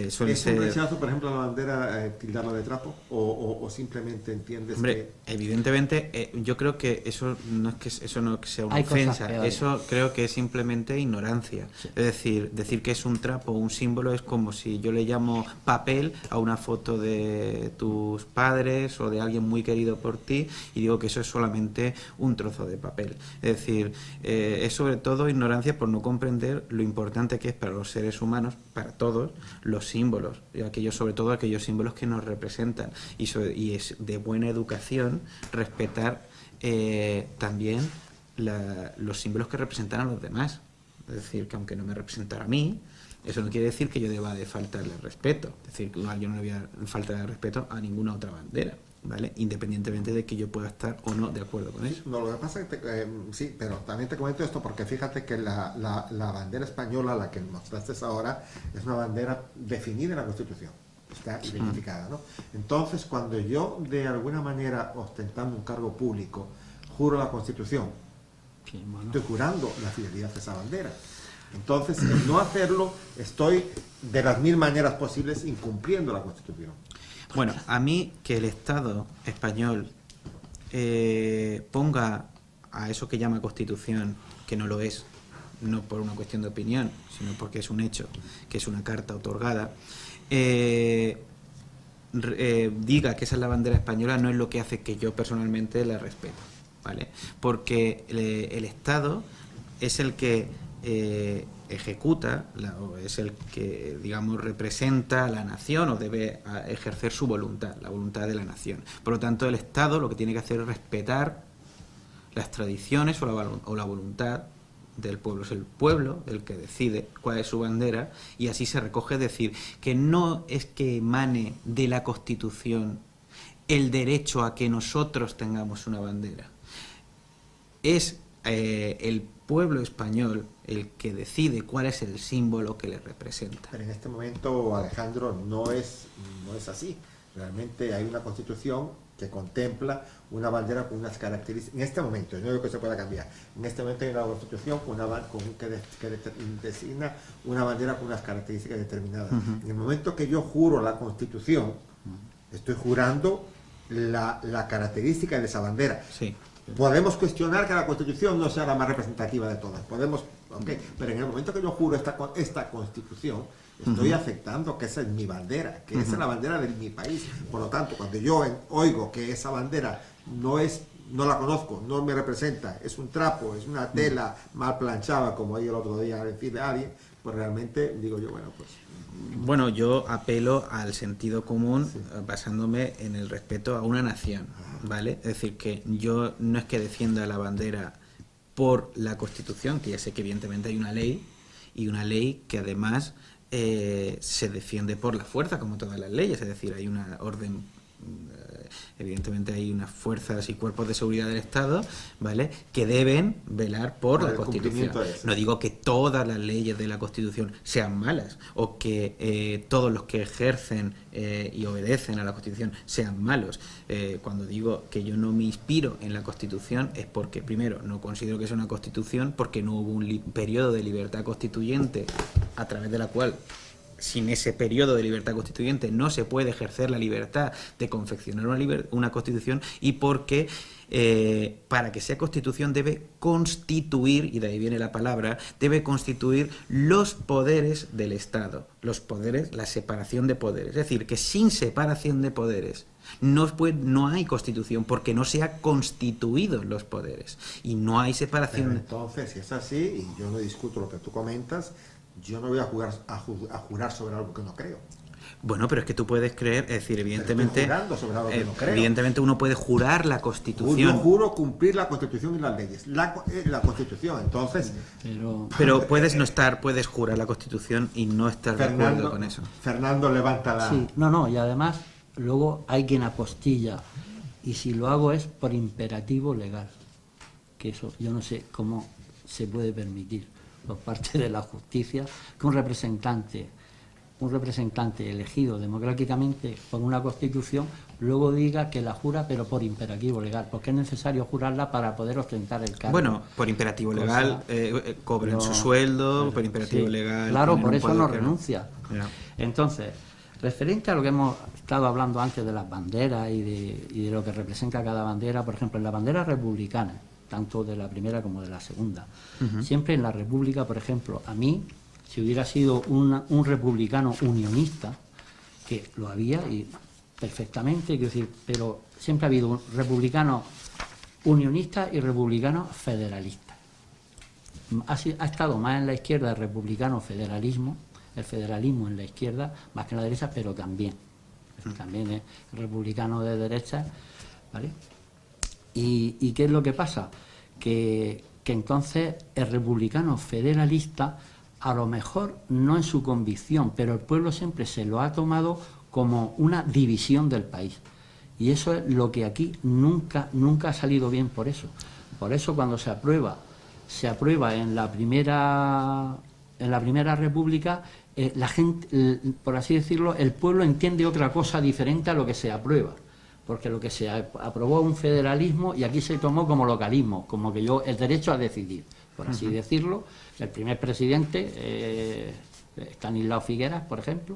suele ser...
¿Es un rechazo, por ejemplo, a la bandera, tildarla de trapo? ¿O simplemente entiendes
Hombre,
que...?
evidentemente, yo creo que eso no es que sea una ofensa, eso creo que es simplemente ignorancia. Sí. Es decir que es un trapo o un símbolo es como si yo le llamo papel a una foto de tus padres o de alguien muy querido por ti y digo que eso es solamente un trozo de papel. Es decir, es sobre todo ignorancia por no comprender lo importante que es para los seres humanos, para todos, los símbolos, y sobre todo aquellos símbolos que nos representan, y es de buena educación respetar también los símbolos que representan a los demás. Es decir, que aunque no me representara a mí, eso no quiere decir que yo deba de faltarle respeto. Es decir, que yo no le voy a faltar respeto a ninguna otra bandera, ¿vale? Independientemente de que yo pueda estar o no de acuerdo con eso.
No, lo que pasa es que sí, pero también te comento esto porque fíjate que la bandera española, la que mostraste ahora, es una bandera definida en la Constitución, está identificada, ¿no? Entonces, cuando yo de alguna manera, ostentando un cargo público, juro la Constitución, sí, bueno, estoy jurando la fidelidad a esa bandera. Entonces, el no hacerlo, estoy de las 1000 maneras posibles incumpliendo la Constitución.
Bueno, a mí que el Estado español ponga a eso que llama Constitución, que no lo es, no por una cuestión de opinión, sino porque es un hecho, que es una carta otorgada, diga que esa es la bandera española, no es lo que hace que yo personalmente la respete, ¿vale? Porque el Estado es el que ejecuta, o es el que, digamos, representa a la nación o debe ejercer su voluntad, la voluntad de la nación. Por lo tanto, el Estado lo que tiene que hacer es respetar las tradiciones o la voluntad del pueblo. Es el pueblo el que decide cuál es su bandera y así se recoge. Es decir, que no es que emane de la Constitución el derecho a que nosotros tengamos una bandera. Es el pueblo español el que decide cuál es el símbolo que le representa.
Pero en este momento, Alejandro, no es así. Realmente hay una Constitución que contempla una bandera con unas características. En este momento, no digo que se pueda cambiar. En este momento hay una Constitución que designa una bandera con unas características determinadas. En el momento que yo juro la Constitución, estoy jurando la característica de esa bandera.
Sí.
Podemos cuestionar que la Constitución no sea la más representativa de todas, podemos, okay, pero en el momento que yo juro esta Constitución, estoy aceptando que esa es mi bandera, que esa es la bandera de mi país. Por lo tanto, cuando yo oigo que esa bandera no la conozco, no me representa, es un trapo, es una tela mal planchada, como ahí el otro día decirle a alguien, pues realmente digo yo, bueno, pues...
Bueno, yo apelo al sentido común, sí, basándome en el respeto a una nación, ¿vale? Es decir, que yo no es que defienda la bandera por la Constitución, que ya sé que evidentemente hay una ley, y una ley que además se defiende por la fuerza, como todas las leyes, es decir, hay una orden evidentemente hay unas fuerzas y cuerpos de seguridad del Estado, ¿vale?, que deben velar por la
el
Constitución.
cumplimiento de eso.
No digo que todas las leyes de la Constitución sean malas o que todos los que ejercen y obedecen a la Constitución sean malos. Cuando digo que yo no me inspiro en la Constitución es porque, primero, no considero que sea una Constitución, porque no hubo un periodo de libertad constituyente a través de la cual, sin ese periodo de libertad constituyente, no se puede ejercer la libertad de confeccionar una Constitución, y porque para que sea Constitución debe constituir, y de ahí viene la palabra, debe constituir los poderes del Estado, los poderes, la separación de poderes. Es decir, que sin separación de poderes no hay Constitución, porque no se ha constituido los poderes y no hay separación.
Pero entonces, si es así, y yo no discuto lo que tú comentas, yo no voy a jurar sobre algo que no creo.
Bueno, pero es que tú puedes creer, es decir, evidentemente,
Pero estoy jurando sobre algo que no creo.
evidentemente uno puede jurar la Constitución.
Yo juro cumplir la Constitución y las leyes. La Constitución, entonces.
Pero puedes jurar la Constitución y no estar de acuerdo con eso.
Fernando, levanta la.
Sí, no, y además luego hay quien apostilla, y si lo hago es por imperativo legal, que eso yo no sé cómo se puede permitir por parte de la justicia que un representante elegido democráticamente por una Constitución luego diga que la jura, pero por imperativo legal, porque es necesario jurarla para poder ostentar el cargo.
Bueno, por imperativo legal cobran su sueldo, por imperativo
sí,
legal.
claro, por eso no
que
renuncia.
Ya.
Entonces, referente a lo que hemos estado hablando antes de las banderas y de lo que representa cada bandera, por ejemplo, en la bandera republicana, tanto de la primera como de la segunda, siempre en la República, por ejemplo, a mí, si hubiera sido un republicano unionista, que lo había y perfectamente, quiero decir, pero siempre ha habido un republicano unionista y republicano federalista. Ha estado más en la izquierda el republicano federalismo, el federalismo en la izquierda, más que en la derecha, pero también es republicano de derecha, ¿vale? ¿Y qué es lo que pasa? Que entonces el republicano federalista, a lo mejor no en su convicción, pero el pueblo siempre se lo ha tomado como una división del país. Y eso es lo que aquí nunca ha salido bien por eso. Por eso cuando se aprueba en la primera República, la gente, por así decirlo, el pueblo entiende otra cosa diferente a lo que se aprueba. Porque lo que se aprobó un federalismo y aquí se tomó como localismo, como que el derecho a decidir, por así decirlo. El primer presidente, Estanislao Figueras, por ejemplo,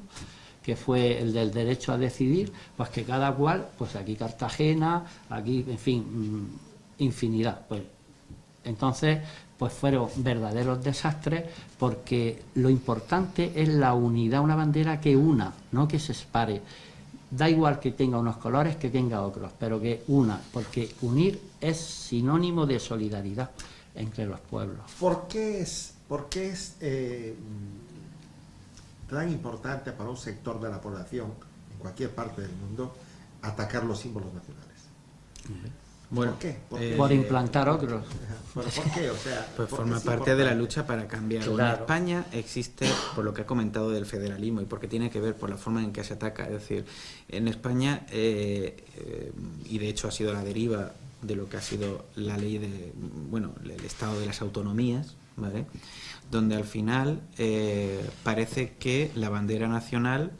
que fue el del derecho a decidir, pues que cada cual, pues aquí Cartagena, aquí, en fin, infinidad. Pues entonces, pues fueron verdaderos desastres, porque lo importante es la unidad, una bandera que una, no que se separe. Da igual que tenga unos colores, que tenga otros, pero que una, porque unir es sinónimo de solidaridad entre los pueblos.
¿Por qué es tan importante para un sector de la población, en cualquier parte del mundo, atacar los símbolos nacionales?
Bueno,
¿Por qué?
Por implantar otros.
¿Pero por qué? O sea,
pues
porque
forma
es
parte de la
importante.
lucha para cambiarlo.
Claro.
En España existe, por lo que ha comentado del federalismo y porque tiene que ver por la forma en que se ataca, es decir, en España, y de hecho ha sido la deriva de lo que ha sido la ley el Estado de las autonomías, ¿vale?, donde al final parece que la bandera nacional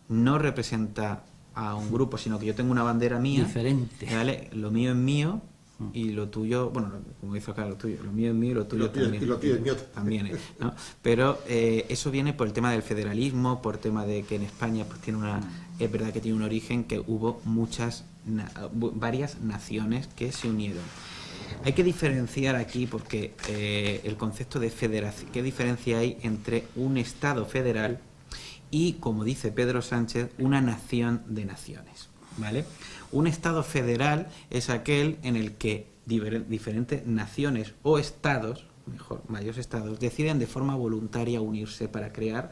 no representa a un grupo, sino que yo tengo una bandera mía
Diferente.
¿vale? Lo mío es mío y lo tuyo, bueno, como hizo acá, lo mío es mío y lo tuyo también.
Y lo tuyo es mío.
También, ¿no? Pero eso viene por el tema del federalismo, por el tema de que en España pues es verdad que tiene un origen, que hubo varias naciones que se unieron. Hay que diferenciar aquí, porque el concepto de federación, ¿qué diferencia hay entre un Estado federal y, como dice Pedro Sánchez, una nación de naciones? ¿Vale? Un Estado federal es aquel en el que diferentes naciones o estados, mejor, varios estados, deciden de forma voluntaria unirse para crear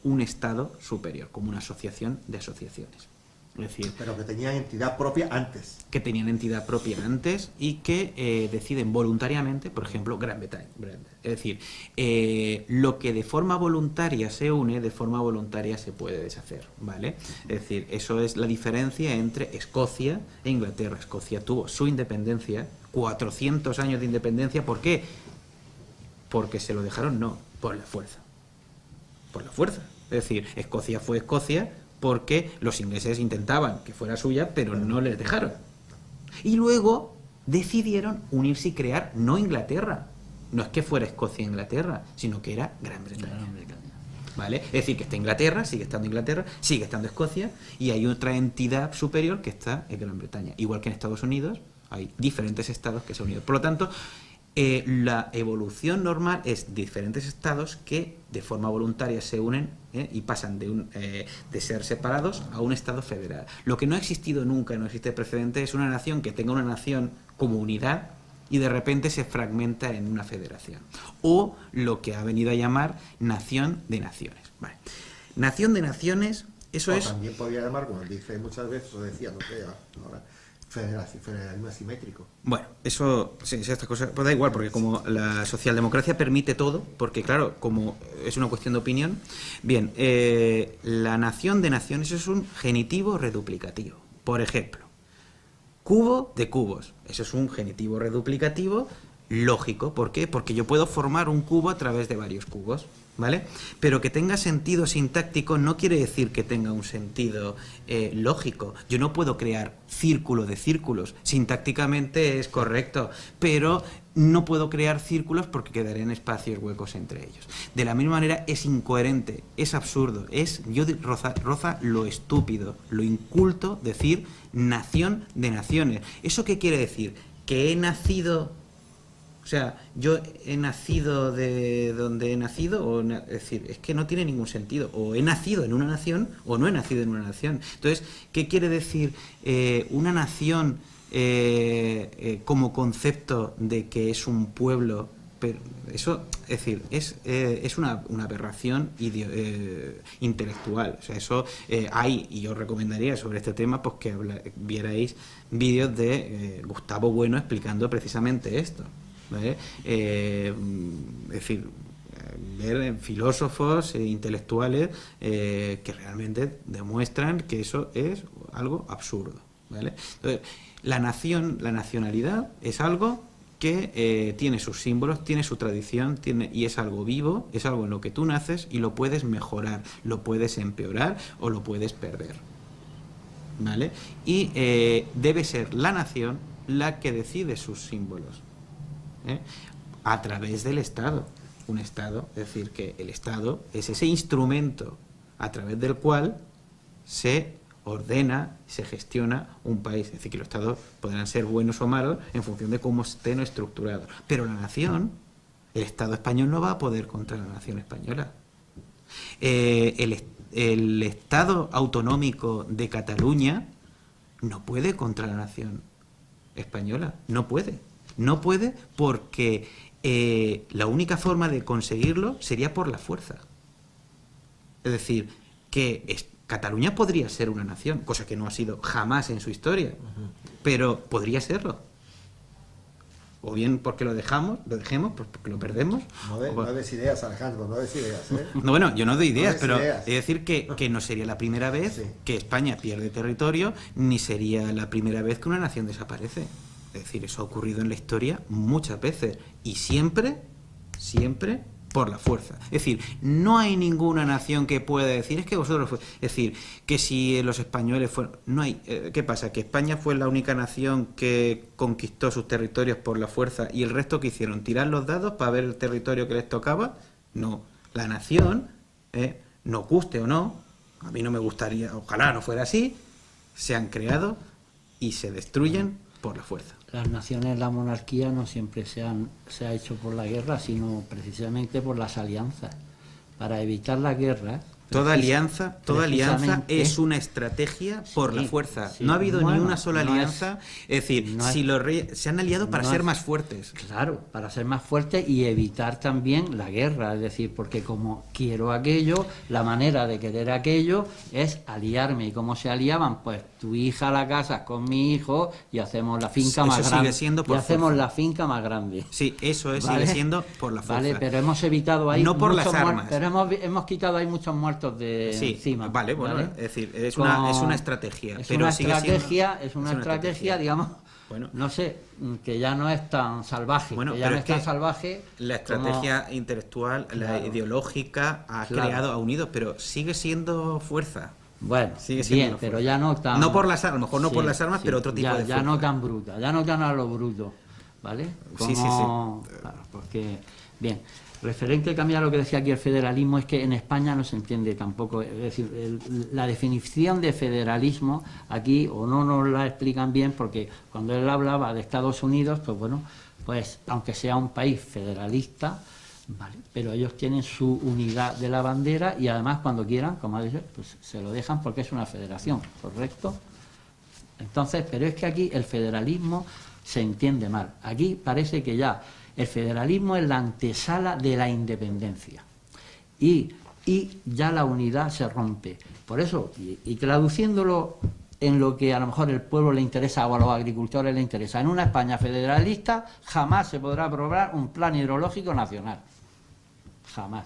un Estado superior, como una asociación de asociaciones. Es decir,
Pero que tenían entidad propia antes.
que tenían entidad propia antes y que deciden voluntariamente, por ejemplo, Gran Bretaña. Es decir, lo que de forma voluntaria se une, de forma voluntaria se puede deshacer, ¿vale? Es decir, eso es la diferencia entre Escocia e Inglaterra. Escocia tuvo su independencia, 400 años de independencia. ¿Por qué? Porque se lo dejaron, no, por la fuerza. Por la fuerza. Es decir, Escocia fue Escocia porque los ingleses intentaban que fuera suya, pero no les dejaron. Y luego decidieron unirse y crear no Inglaterra. No es que fuera Escocia e Inglaterra, sino que era Gran Bretaña. ¿Vale? Es decir, que está Inglaterra, sigue estando Escocia, y hay otra entidad superior que está en Gran Bretaña. Igual que en Estados Unidos, hay diferentes estados que se han unido. Por lo tanto, la evolución normal es diferentes estados que de forma voluntaria se unen y pasan de ser separados a un estado federal. Lo que no ha existido nunca, no existe precedente, es una nación que tenga una nación como unidad y de repente se fragmenta en una federación. O lo que ha venido a llamar nación de naciones. Vale. Nación de naciones, eso es...
También podría llamar, como dice muchas veces, o decía, no sé, ahora, federalismo asimétrico.
Bueno, eso, sí, estas cosas, pues da igual, porque como la socialdemocracia permite todo, porque claro, como es una cuestión de opinión, bien, la nación de naciones es un genitivo reduplicativo. Por ejemplo, cubo de cubos, eso es un genitivo reduplicativo lógico. ¿Por qué? Porque yo puedo formar un cubo a través de varios cubos, ¿vale? Pero que tenga sentido sintáctico no quiere decir que tenga un sentido lógico. Yo no puedo crear círculo de círculos. Sintácticamente es correcto, pero no puedo crear círculos porque quedarían espacios huecos entre ellos. De la misma manera es incoherente, es absurdo, roza lo estúpido, lo inculto decir nación de naciones. ¿Eso qué quiere decir? Que he nacido... O sea, yo he nacido de donde he nacido, es decir, es que no tiene ningún sentido. O he nacido en una nación o no he nacido en una nación. Entonces, ¿qué quiere decir una nación como concepto de que es un pueblo? Pero eso, es decir, es una aberración intelectual. O sea, eso hay, y yo recomendaría sobre este tema pues que vierais vídeos de Gustavo Bueno explicando precisamente esto. ¿Vale? Es decir, ver filósofos intelectuales que realmente demuestran que eso es algo absurdo, ¿vale? Entonces, la nacionalidad es algo que tiene sus símbolos, tiene su tradición, y es algo vivo, es algo en lo que tú naces y lo puedes mejorar, lo puedes empeorar o lo puedes perder, ¿vale? Y debe ser la nación la que decide sus símbolos, a través del Estado. Un Estado, es decir, que el Estado es ese instrumento a través del cual se ordena, se gestiona un país. Es decir, que los Estados podrán ser buenos o malos en función de cómo estén estructurados. Pero la nación, el Estado español no va a poder contra la nación española. El Estado autonómico de Cataluña no puede contra la nación española. No puede. No puede porque la única forma de conseguirlo sería por la fuerza. Es decir, que Cataluña podría ser una nación, cosa que no ha sido jamás en su historia, pero podría serlo. O bien porque lo dejemos, pues porque lo perdemos.
No des ideas, Alejandro, no des ideas.
No, bueno, yo no doy ideas,
des
pero
ideas.
es decir que no sería la primera vez
Sí.
que España pierde territorio, ni sería la primera vez que una nación desaparece. Es decir, eso ha ocurrido en la historia muchas veces y siempre por la fuerza. Es decir, no hay ninguna nación que pueda decir, es que vosotros es decir, que si los españoles fueron... No hay, ¿qué pasa? ¿Que España fue la única nación que conquistó sus territorios por la fuerza y el resto que hicieron? ¿Tirar los dados para ver el territorio que les tocaba? No. La nación, nos guste o no, a mí no me gustaría, ojalá no fuera así, se han creado y se destruyen por la fuerza.
Las naciones, la monarquía no siempre se ha hecho por la guerra, sino precisamente por las alianzas. Para evitar las guerras,
Toda alianza
precisamente,
es una estrategia por la fuerza.
sí.
No ha habido ni
Bueno,
una sola
no
alianza. Es decir,
no es-
si los reyes se han aliado para
no
ser
es-
más fuertes.
Claro, para ser más fuerte y evitar también la guerra, es decir, porque como quiero aquello, la manera de querer aquello es aliarme. ¿Y cómo se aliaban? Pues tu hija la casas con mi hijo y hacemos la finca
Eso
más
sigue
grande.
siendo por
y hacemos
fuerza.
la finca más grande.
Sí, eso es,
¿Vale?
sigue siendo por la fuerza.
Vale, pero hemos evitado ahí
No por las
muchos
armas.
pero hemos quitado ahí muchos muertos de
Sí,
encima.
vale, bueno,
¿vale?
es decir, es
Como-
una estrategia.
Es
pero
una
sigue
estrategia,
siendo,
es una estrategia, digamos,
Bueno.
no sé, que ya no es tan salvaje,
Bueno,
que ya
pero
no
es
es tan
que
salvaje.
La estrategia intelectual, la
Claro.
ideológica ha
Claro.
creado a Unidos, pero sigue siendo fuerza.
Bueno,
Sigue siendo
bien,
la
pero
fuerza.
ya no tan...
No por las armas, a lo mejor no
Sí,
por las armas,
sí,
pero otro tipo
ya,
de fuerza.
ya no tan bruta, ya no tan a lo bruto, ¿vale?
Sí, sí,
Claro, porque, bien, referente también a lo que decía aquí el federalismo, es que en España no se entiende tampoco, es decir, la definición de federalismo aquí o no nos la explican bien, porque cuando él hablaba de Estados Unidos, pues bueno, pues aunque sea un país federalista, vale, pero ellos tienen su unidad de la bandera y además cuando quieran, como ha dicho, pues se lo dejan porque es una federación, ¿correcto? Entonces, pero es que aquí el federalismo se entiende mal. Aquí parece que ya el federalismo es la antesala de la independencia y ya la unidad se rompe. Por eso, y traduciéndolo en lo que a lo mejor el pueblo le interesa o a los agricultores le interesa, en una España federalista jamás se podrá aprobar un plan hidrológico nacional. Jamás.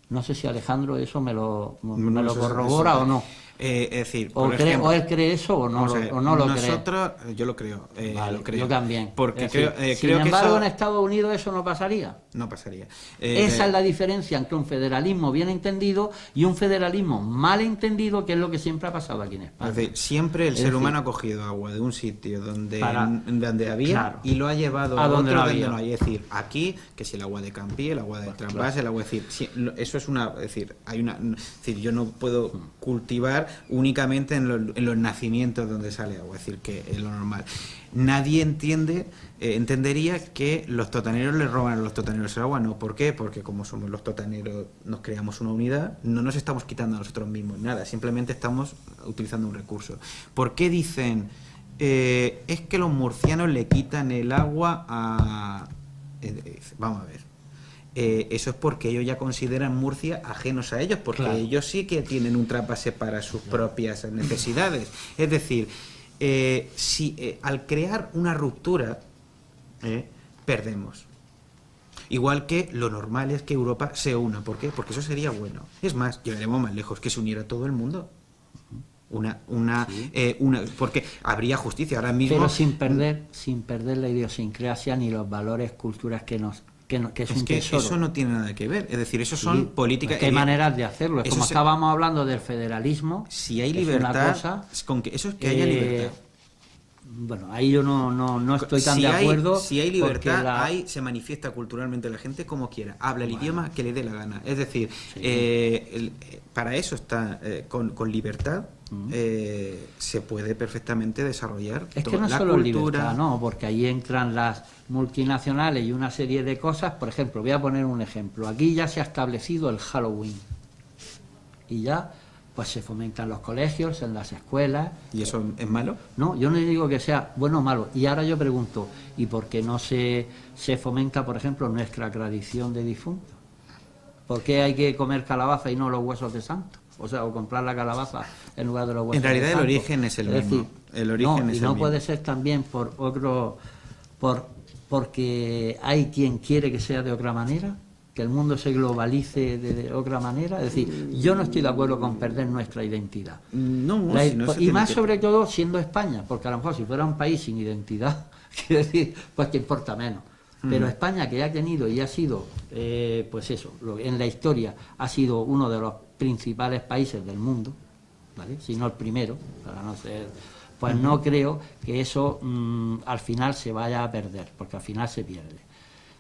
No sé si Alejandro eso me lo corrobora o no.
Es decir,
O,
por ejemplo,
o él cree eso o no,
vamos a ver,
o no lo cree.
nosotros, yo lo creo,
Vale,
lo creo.
yo también.
Porque
Es decir,
creo
sin
que
embargo,
eso
en Estados Unidos eso no pasaría.
no pasaría.
Esa es la diferencia entre un federalismo bien entendido y un federalismo mal entendido, que es lo que siempre ha pasado aquí en España.
Es decir, siempre el
Es
ser
decir,
humano ha cogido agua de un sitio donde había
Claro.
y lo ha llevado
A
a
donde
otro
no
donde
había.
no hay. Es decir, aquí, que si el agua de Campi, el agua de Trambas, el agua, es decir, eso es una, es decir, es decir, yo no puedo cultivar únicamente en los nacimientos donde sale agua, es decir, que es lo normal. Nadie entendería que los totaneros le roban a los totaneros el agua, no. ¿Por qué? Porque como somos los totaneros, nos creamos una unidad, no nos estamos quitando a nosotros mismos nada, simplemente estamos utilizando un recurso. ¿Por qué dicen es que los murcianos le quitan el agua a... vamos a ver. Eso es porque ellos ya consideran Murcia ajenos a ellos, porque
Claro.
ellos sí que tienen un trapase para sus propias necesidades. Es decir, al crear una ruptura, perdemos. Igual que lo normal es que Europa se una. ¿Por qué? Porque eso sería bueno. Es más, llegaremos más lejos, que se uniera todo el mundo. Porque habría justicia ahora mismo.
Pero sin perder la idiosincrasia ni los valores culturales que es un
que
tesoro.
eso no tiene nada que ver. Es decir, eso son políticas.
Hay maneras de hacerlo. Es
eso
como estábamos hablando del federalismo.
Si hay
es una
libertad,
cosa,
con que eso es que haya libertad.
Bueno, ahí yo no estoy tan de acuerdo.
Si hay
porque
libertad, se manifiesta culturalmente la gente como quiera, habla el idioma que le dé la gana. Es decir, para eso está, con libertad se puede perfectamente desarrollar
Es que
toda
no
la
solo
cultura.
libertad, no, porque ahí entran las multinacionales y una serie de cosas. Por ejemplo, voy a poner un ejemplo. Aquí ya se ha establecido el Halloween y ya pues se fomentan los colegios, en las escuelas.
¿Y eso es malo?
No, yo no digo que sea bueno o malo. Y ahora yo pregunto, ¿y por qué no se fomenta, por ejemplo, nuestra tradición de difuntos? ¿Por qué hay que comer calabaza y no los huesos de santo? O sea, o comprar la calabaza en lugar de los huesos de santo.
En realidad el origen es el mismo. El origen es el
no
mismo.
puede ser también porque hay quien quiere que sea de otra manera, que el mundo se globalice de otra manera. Es decir, yo no estoy de acuerdo con perder nuestra identidad.
No, si no se
Y
tiene
más
que-
sobre todo siendo España, porque a lo mejor si fuera un país sin identidad, quiero decir, pues que importa menos. Pero España, que ha tenido y ha sido, pues eso, en la historia ha sido uno de los principales países del mundo, ¿vale? Si no el primero, para no ser, pues no creo que eso al final se vaya a perder, porque al final se pierde.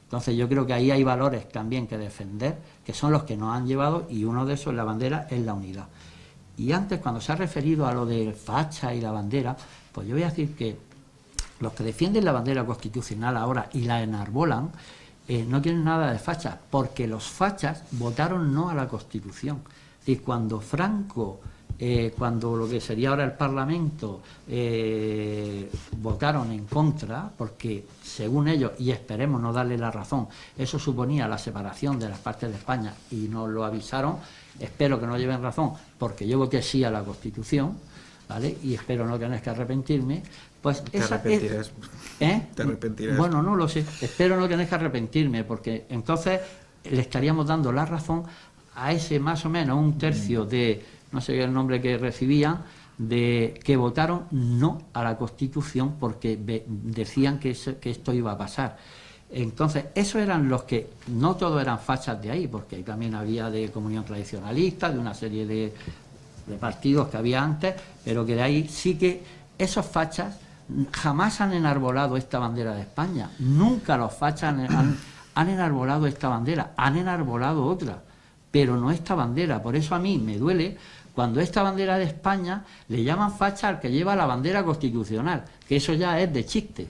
Entonces yo creo que ahí hay valores también que defender, que son los que nos han llevado, y uno de esos en la bandera es la unidad. Y antes, cuando se ha referido a lo del facha y la bandera, pues yo voy a decir que los que defienden la bandera constitucional ahora y la enarbolan, no tienen nada de fachas, porque los fachas votaron no a la Constitución. Y cuando Franco, cuando lo que sería ahora el Parlamento, votaron en contra, porque según ellos, y esperemos no darle la razón, eso suponía la separación de las partes de España y nos lo avisaron, espero que no lleven razón, porque yo voté sí a la Constitución, ¿vale? Y espero no tener que arrepentirme, pues
te arrepentirás. Te arrepentirás.
Bueno, no lo sé, espero no tener que arrepentirme, porque entonces le estaríamos dando la razón a ese más o menos un tercio de, no sé el nombre que recibían, de que votaron no a la Constitución porque decían que esto iba a pasar. Entonces, esos eran los que, no todos eran fachas de ahí, porque también había de Comunión Tradicionalista, de una serie de partidos que había antes, pero que de ahí sí que esos fachas jamás han enarbolado esta bandera de España. Nunca los fachas han enarbolado esta bandera, han enarbolado otra, pero no esta bandera. Por eso a mí me duele cuando esta bandera de España le llaman facha al que lleva la bandera constitucional, que eso ya es de chiste.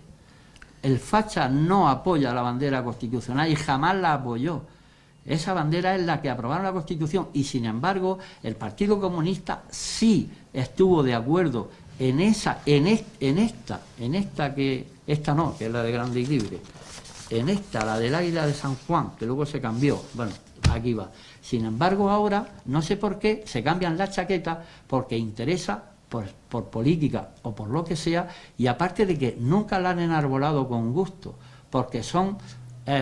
El facha no apoya la bandera constitucional y jamás la apoyó. Esa bandera es la que aprobaron la Constitución y, sin embargo, el Partido Comunista sí estuvo de acuerdo en esta, que esta no, que es la de Grande y Libre, en esta, la del Águila de San Juan, que luego se cambió, bueno, aquí va. Sin embargo, ahora, no sé por qué, se cambian las chaquetas porque interesa por política o por lo que sea, y aparte de que nunca la han enarbolado con gusto, porque son,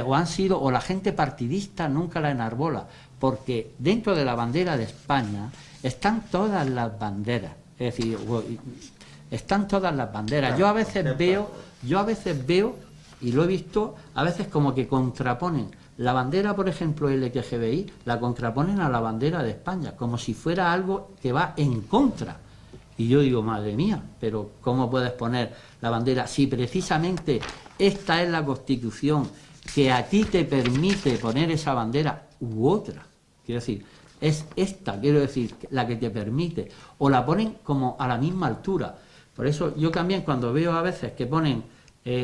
o han sido, o la gente partidista nunca la enarbola, porque dentro de la bandera de España están todas las banderas, es decir, están todas las banderas. Yo a veces veo, y lo he visto, a veces como que contraponen la bandera, por ejemplo, LGTBI, la contraponen a la bandera de España, como si fuera algo que va en contra. Y yo digo, madre mía, pero ¿cómo puedes poner la bandera si precisamente esta es la Constitución que a ti te permite poner esa bandera u otra? Quiero decir, es esta, quiero decir, la que te permite, o la ponen como a la misma altura. Por eso yo también cuando veo a veces que ponen,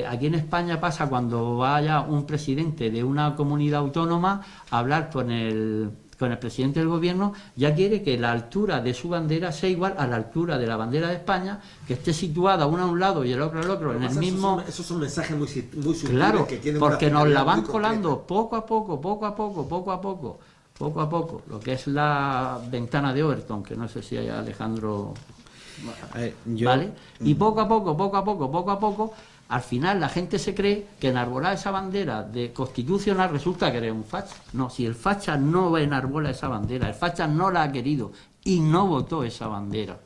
aquí en España pasa cuando vaya un presidente de una comunidad autónoma a hablar con el presidente del gobierno, ya quiere que la altura de su bandera sea igual a la altura de la bandera de España, que esté situada una a un lado y el otro al otro, en el mismo...
Esos son mensajes muy sutiles,
claro,
que tienen
porque nos la van
muy
colando poco a poco, lo que es la ventana de Overton, que no sé si hay Alejandro... ¿Vale? Y poco a poco, al final la gente se cree que enarbolar esa bandera de constitucional resulta que eres un facha. No, si el facha no enarbola esa bandera, el facha no la ha querido y no votó esa bandera.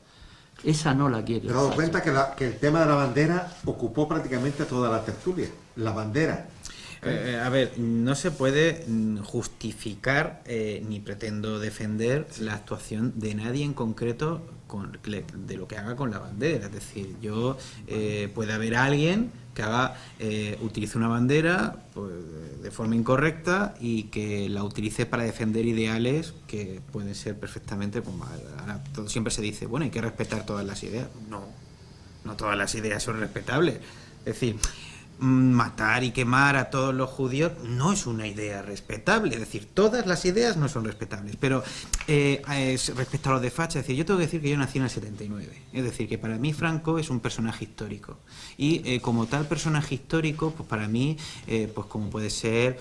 Esa no la quiere.
Te has dado cuenta que el tema de la bandera ocupó prácticamente toda la tertulia. La bandera.
A ver, no se puede justificar ni pretendo defender la actuación de nadie en concreto de lo que haga con la bandera. Es decir, puede haber alguien que utilice una bandera pues, de forma incorrecta y que la utilice para defender ideales que pueden ser perfectamente, como siempre se dice, bueno, hay que respetar todas las ideas. No todas las ideas son respetables. Es decir, matar y quemar a todos los judíos no es una idea respetable, es decir, todas las ideas no son respetables, pero respecto a lo de facha, es decir, yo tengo que decir que yo nací en el 79, es decir, que para mí Franco es un personaje histórico y como tal personaje histórico, pues para mí, pues como puede ser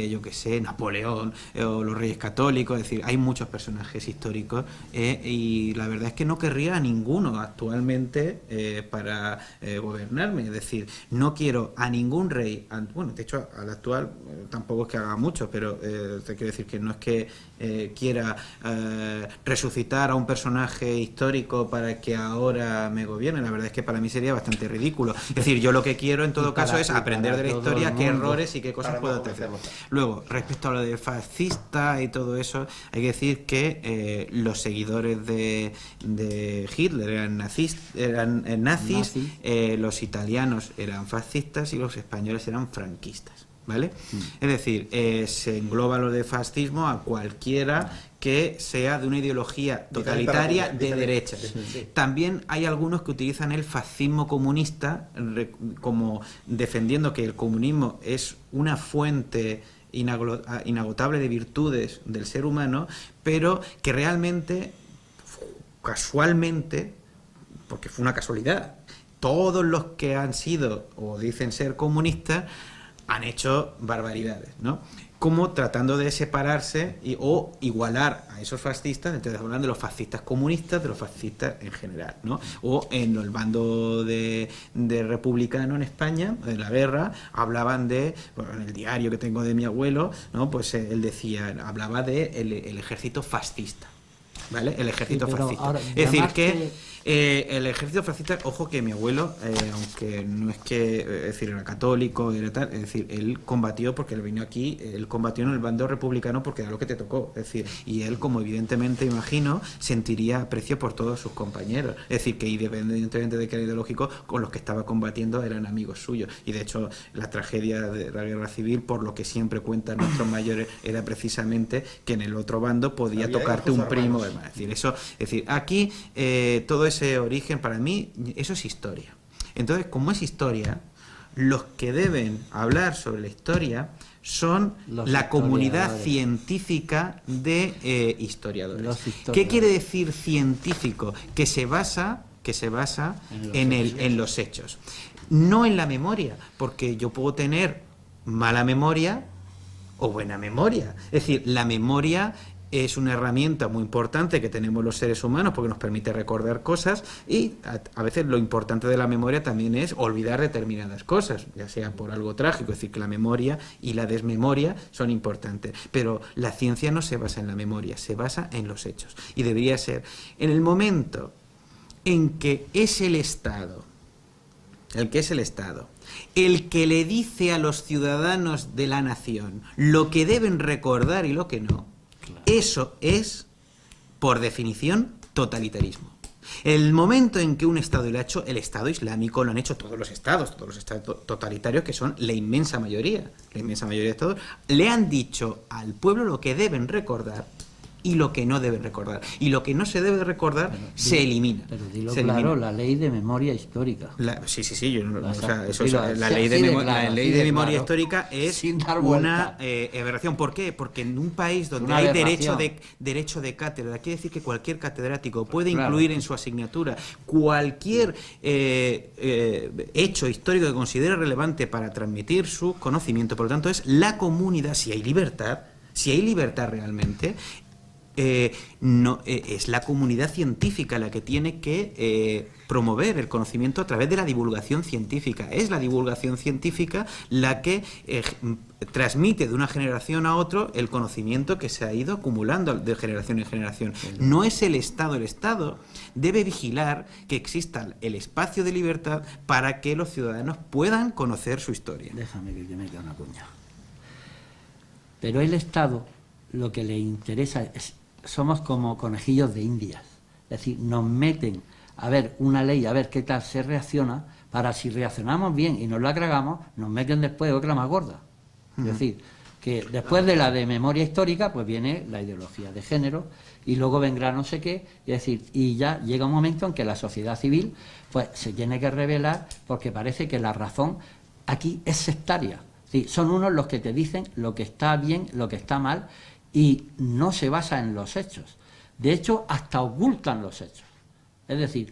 yo que sé, Napoleón o los Reyes Católicos, es decir, hay muchos personajes históricos y la verdad es que no querría a ninguno actualmente para gobernarme, es decir, no quiero a ningún rey, bueno, de hecho al actual tampoco es que haga mucho, pero te quiero decir que no es que quiera resucitar a un personaje histórico para que ahora me gobierne, la verdad es que para mí sería bastante ridículo, es decir, yo lo que quiero en todo caso es aprender de la historia, qué errores y qué cosas puedo hacer. Luego, respecto a lo de fascista y todo eso, hay que decir que los seguidores de Hitler eran nazis, los italianos eran fascistas y los españoles eran franquistas, ¿vale? Es decir, se engloba lo de fascismo a cualquiera que sea de una ideología totalitaria de derecha. Sí. También hay algunos que utilizan el fascismo comunista como defendiendo que el comunismo es una fuente inagotable de virtudes del ser humano, pero que realmente, casualmente, porque fue una casualidad, todos los que han sido o dicen ser comunistas han hecho barbaridades, ¿no? Como tratando de separarse o igualar a esos fascistas, entonces hablando de los fascistas comunistas, de los fascistas en general, ¿no? O en el bando de republicano en España, en la guerra, hablaban de, bueno, en el diario que tengo de mi abuelo, ¿no? Pues él decía, hablaba de el ejército fascista, ¿vale? El ejército fascista. Ahora, es decir, que el ejército fascista, ojo que mi abuelo, aunque no es que, es decir, era católico, era tal, es decir, él combatió porque él vino aquí, él combatió en el bando republicano porque era lo que te tocó, es decir, y él, como evidentemente imagino, sentiría aprecio por todos sus compañeros, es decir, que independientemente de que era ideológico, con los que estaba combatiendo eran amigos suyos, y de hecho la tragedia de la guerra civil, por lo que siempre cuentan nuestros mayores, era precisamente que en el otro bando podía tocarte un primo, hermano. Es decir, eso, es decir, aquí todo ese origen, para mí, eso es historia. Entonces, como es historia, los que deben hablar sobre la historia son la comunidad científica de historiadores. ¿Qué quiere decir científico? Que se basa en los hechos, no en la memoria, porque yo puedo tener mala memoria o buena memoria. Es decir, la memoria es una herramienta muy importante que tenemos los seres humanos porque nos permite recordar cosas, y a veces lo importante de la memoria también es olvidar determinadas cosas, ya sea por algo trágico, es decir, que la memoria y la desmemoria son importantes, pero la ciencia no se basa en la memoria, se basa en los hechos, y debería ser en el momento en que es el Estado, el que le dice a los ciudadanos de la nación lo que deben recordar y lo que no. Eso es, por definición, totalitarismo. El momento en que un Estado, y lo ha hecho el Estado Islámico, lo han hecho todos los estados totalitarios, que son la inmensa mayoría de estados, le han dicho al pueblo lo que deben recordar y lo que no deben recordar. Y lo que no se debe recordar se elimina.
Pero dilo claro, la ley de memoria histórica.
Sí, la ley de memoria histórica es una aberración. ¿Por qué? Porque en un país donde hay derecho de cátedra, quiere decir que cualquier catedrático puede incluir en su asignatura cualquier hecho histórico que considere relevante para transmitir su conocimiento. Por lo tanto, es la comunidad, si hay libertad realmente, es la comunidad científica la que tiene que promover el conocimiento a través de la divulgación científica. Es la divulgación científica la que transmite de una generación a otro el conocimiento que se ha ido acumulando de generación en generación. No es el Estado. El Estado debe vigilar que exista el espacio de libertad para que los ciudadanos puedan conocer su historia.
Déjame que me quede una cuña. Pero el Estado lo que le interesa es, somos como conejillos de indias, es decir, nos meten a ver una ley, a ver qué tal se reacciona, para si reaccionamos bien y nos la tragamos, nos meten después otra más gorda. Es decir, que después de la de memoria histórica, pues viene la ideología de género, y luego vendrá no sé qué, es decir, y ya llega un momento en que la sociedad civil pues se tiene que revelar, porque parece que la razón aquí es sectaria. Sí, son unos los que te dicen lo que está bien, lo que está mal, y no se basa en los hechos. De hecho, hasta ocultan los hechos. Es decir,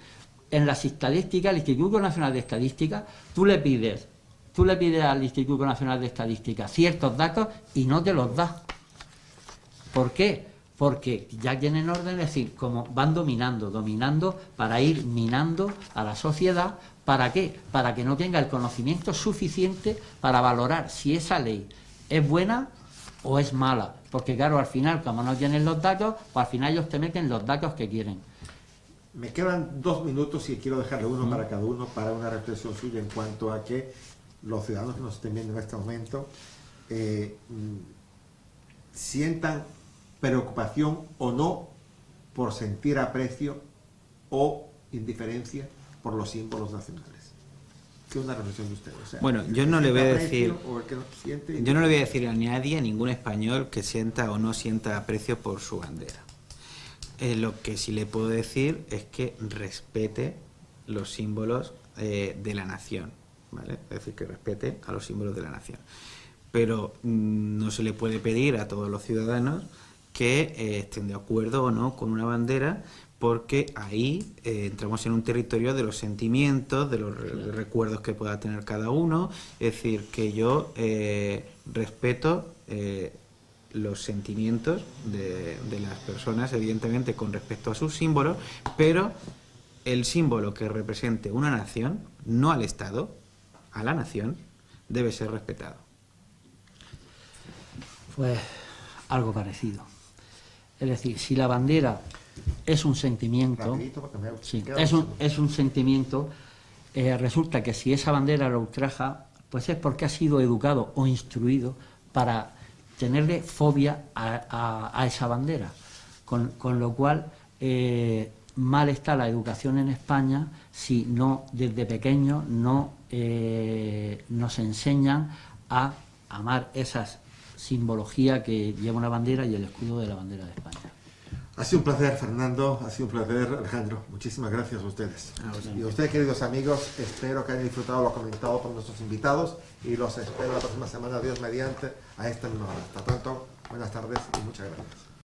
en las estadísticas, el Instituto Nacional de Estadística, tú le pides al Instituto Nacional de Estadística ciertos datos y no te los da. ¿Por qué? Porque ya tienen orden, es decir, como van dominando para ir minando a la sociedad. ¿Para qué? Para que no tenga el conocimiento suficiente para valorar si esa ley es buena o es mala, porque claro, al final, como no tienen los datos, pues al final ellos te meten los datos que quieren.
Me quedan 2 minutos y quiero dejarle uno para cada uno para una reflexión suya en cuanto a que los ciudadanos que nos estén viendo en este momento sientan preocupación o no por sentir aprecio o indiferencia por los símbolos nacionales. ¿Qué es una reflexión de ustedes? O sea,
bueno, yo no le voy a decir,
yo
no le voy a decir a nadie, a ningún español, que sienta o no sienta aprecio por su bandera. Lo que sí le puedo decir es que respete los símbolos de la nación, ¿vale? Es decir, que respete a los símbolos de la nación. pero no se le puede pedir a todos los ciudadanos que estén de acuerdo o no con una bandera, porque ahí entramos en un territorio de los sentimientos, de los recuerdos que pueda tener cada uno. Es decir, que yo respeto los sentimientos de las personas, evidentemente con respecto a sus símbolos, pero el símbolo que represente una nación, no al Estado, a la nación, debe ser respetado.
Pues algo parecido. Es decir, si la bandera es un sentimiento,
Rapidito, porque me
sí,
queda
es un sentimiento, resulta que si esa bandera lo ultraja, pues es porque ha sido educado o instruido para tenerle fobia a esa bandera. Con lo cual, mal está la educación en España si no desde pequeños no nos enseñan a amar esas simbología que lleva una bandera y el escudo de la bandera de España.
Ha sido un placer, Fernando, ha sido un placer, Alejandro. Muchísimas gracias a ustedes. Y a ustedes, queridos amigos, espero que hayan disfrutado lo comentado por nuestros invitados y los espero la próxima semana, Dios mediante, a esta misma hora. Hasta pronto, buenas tardes y muchas gracias.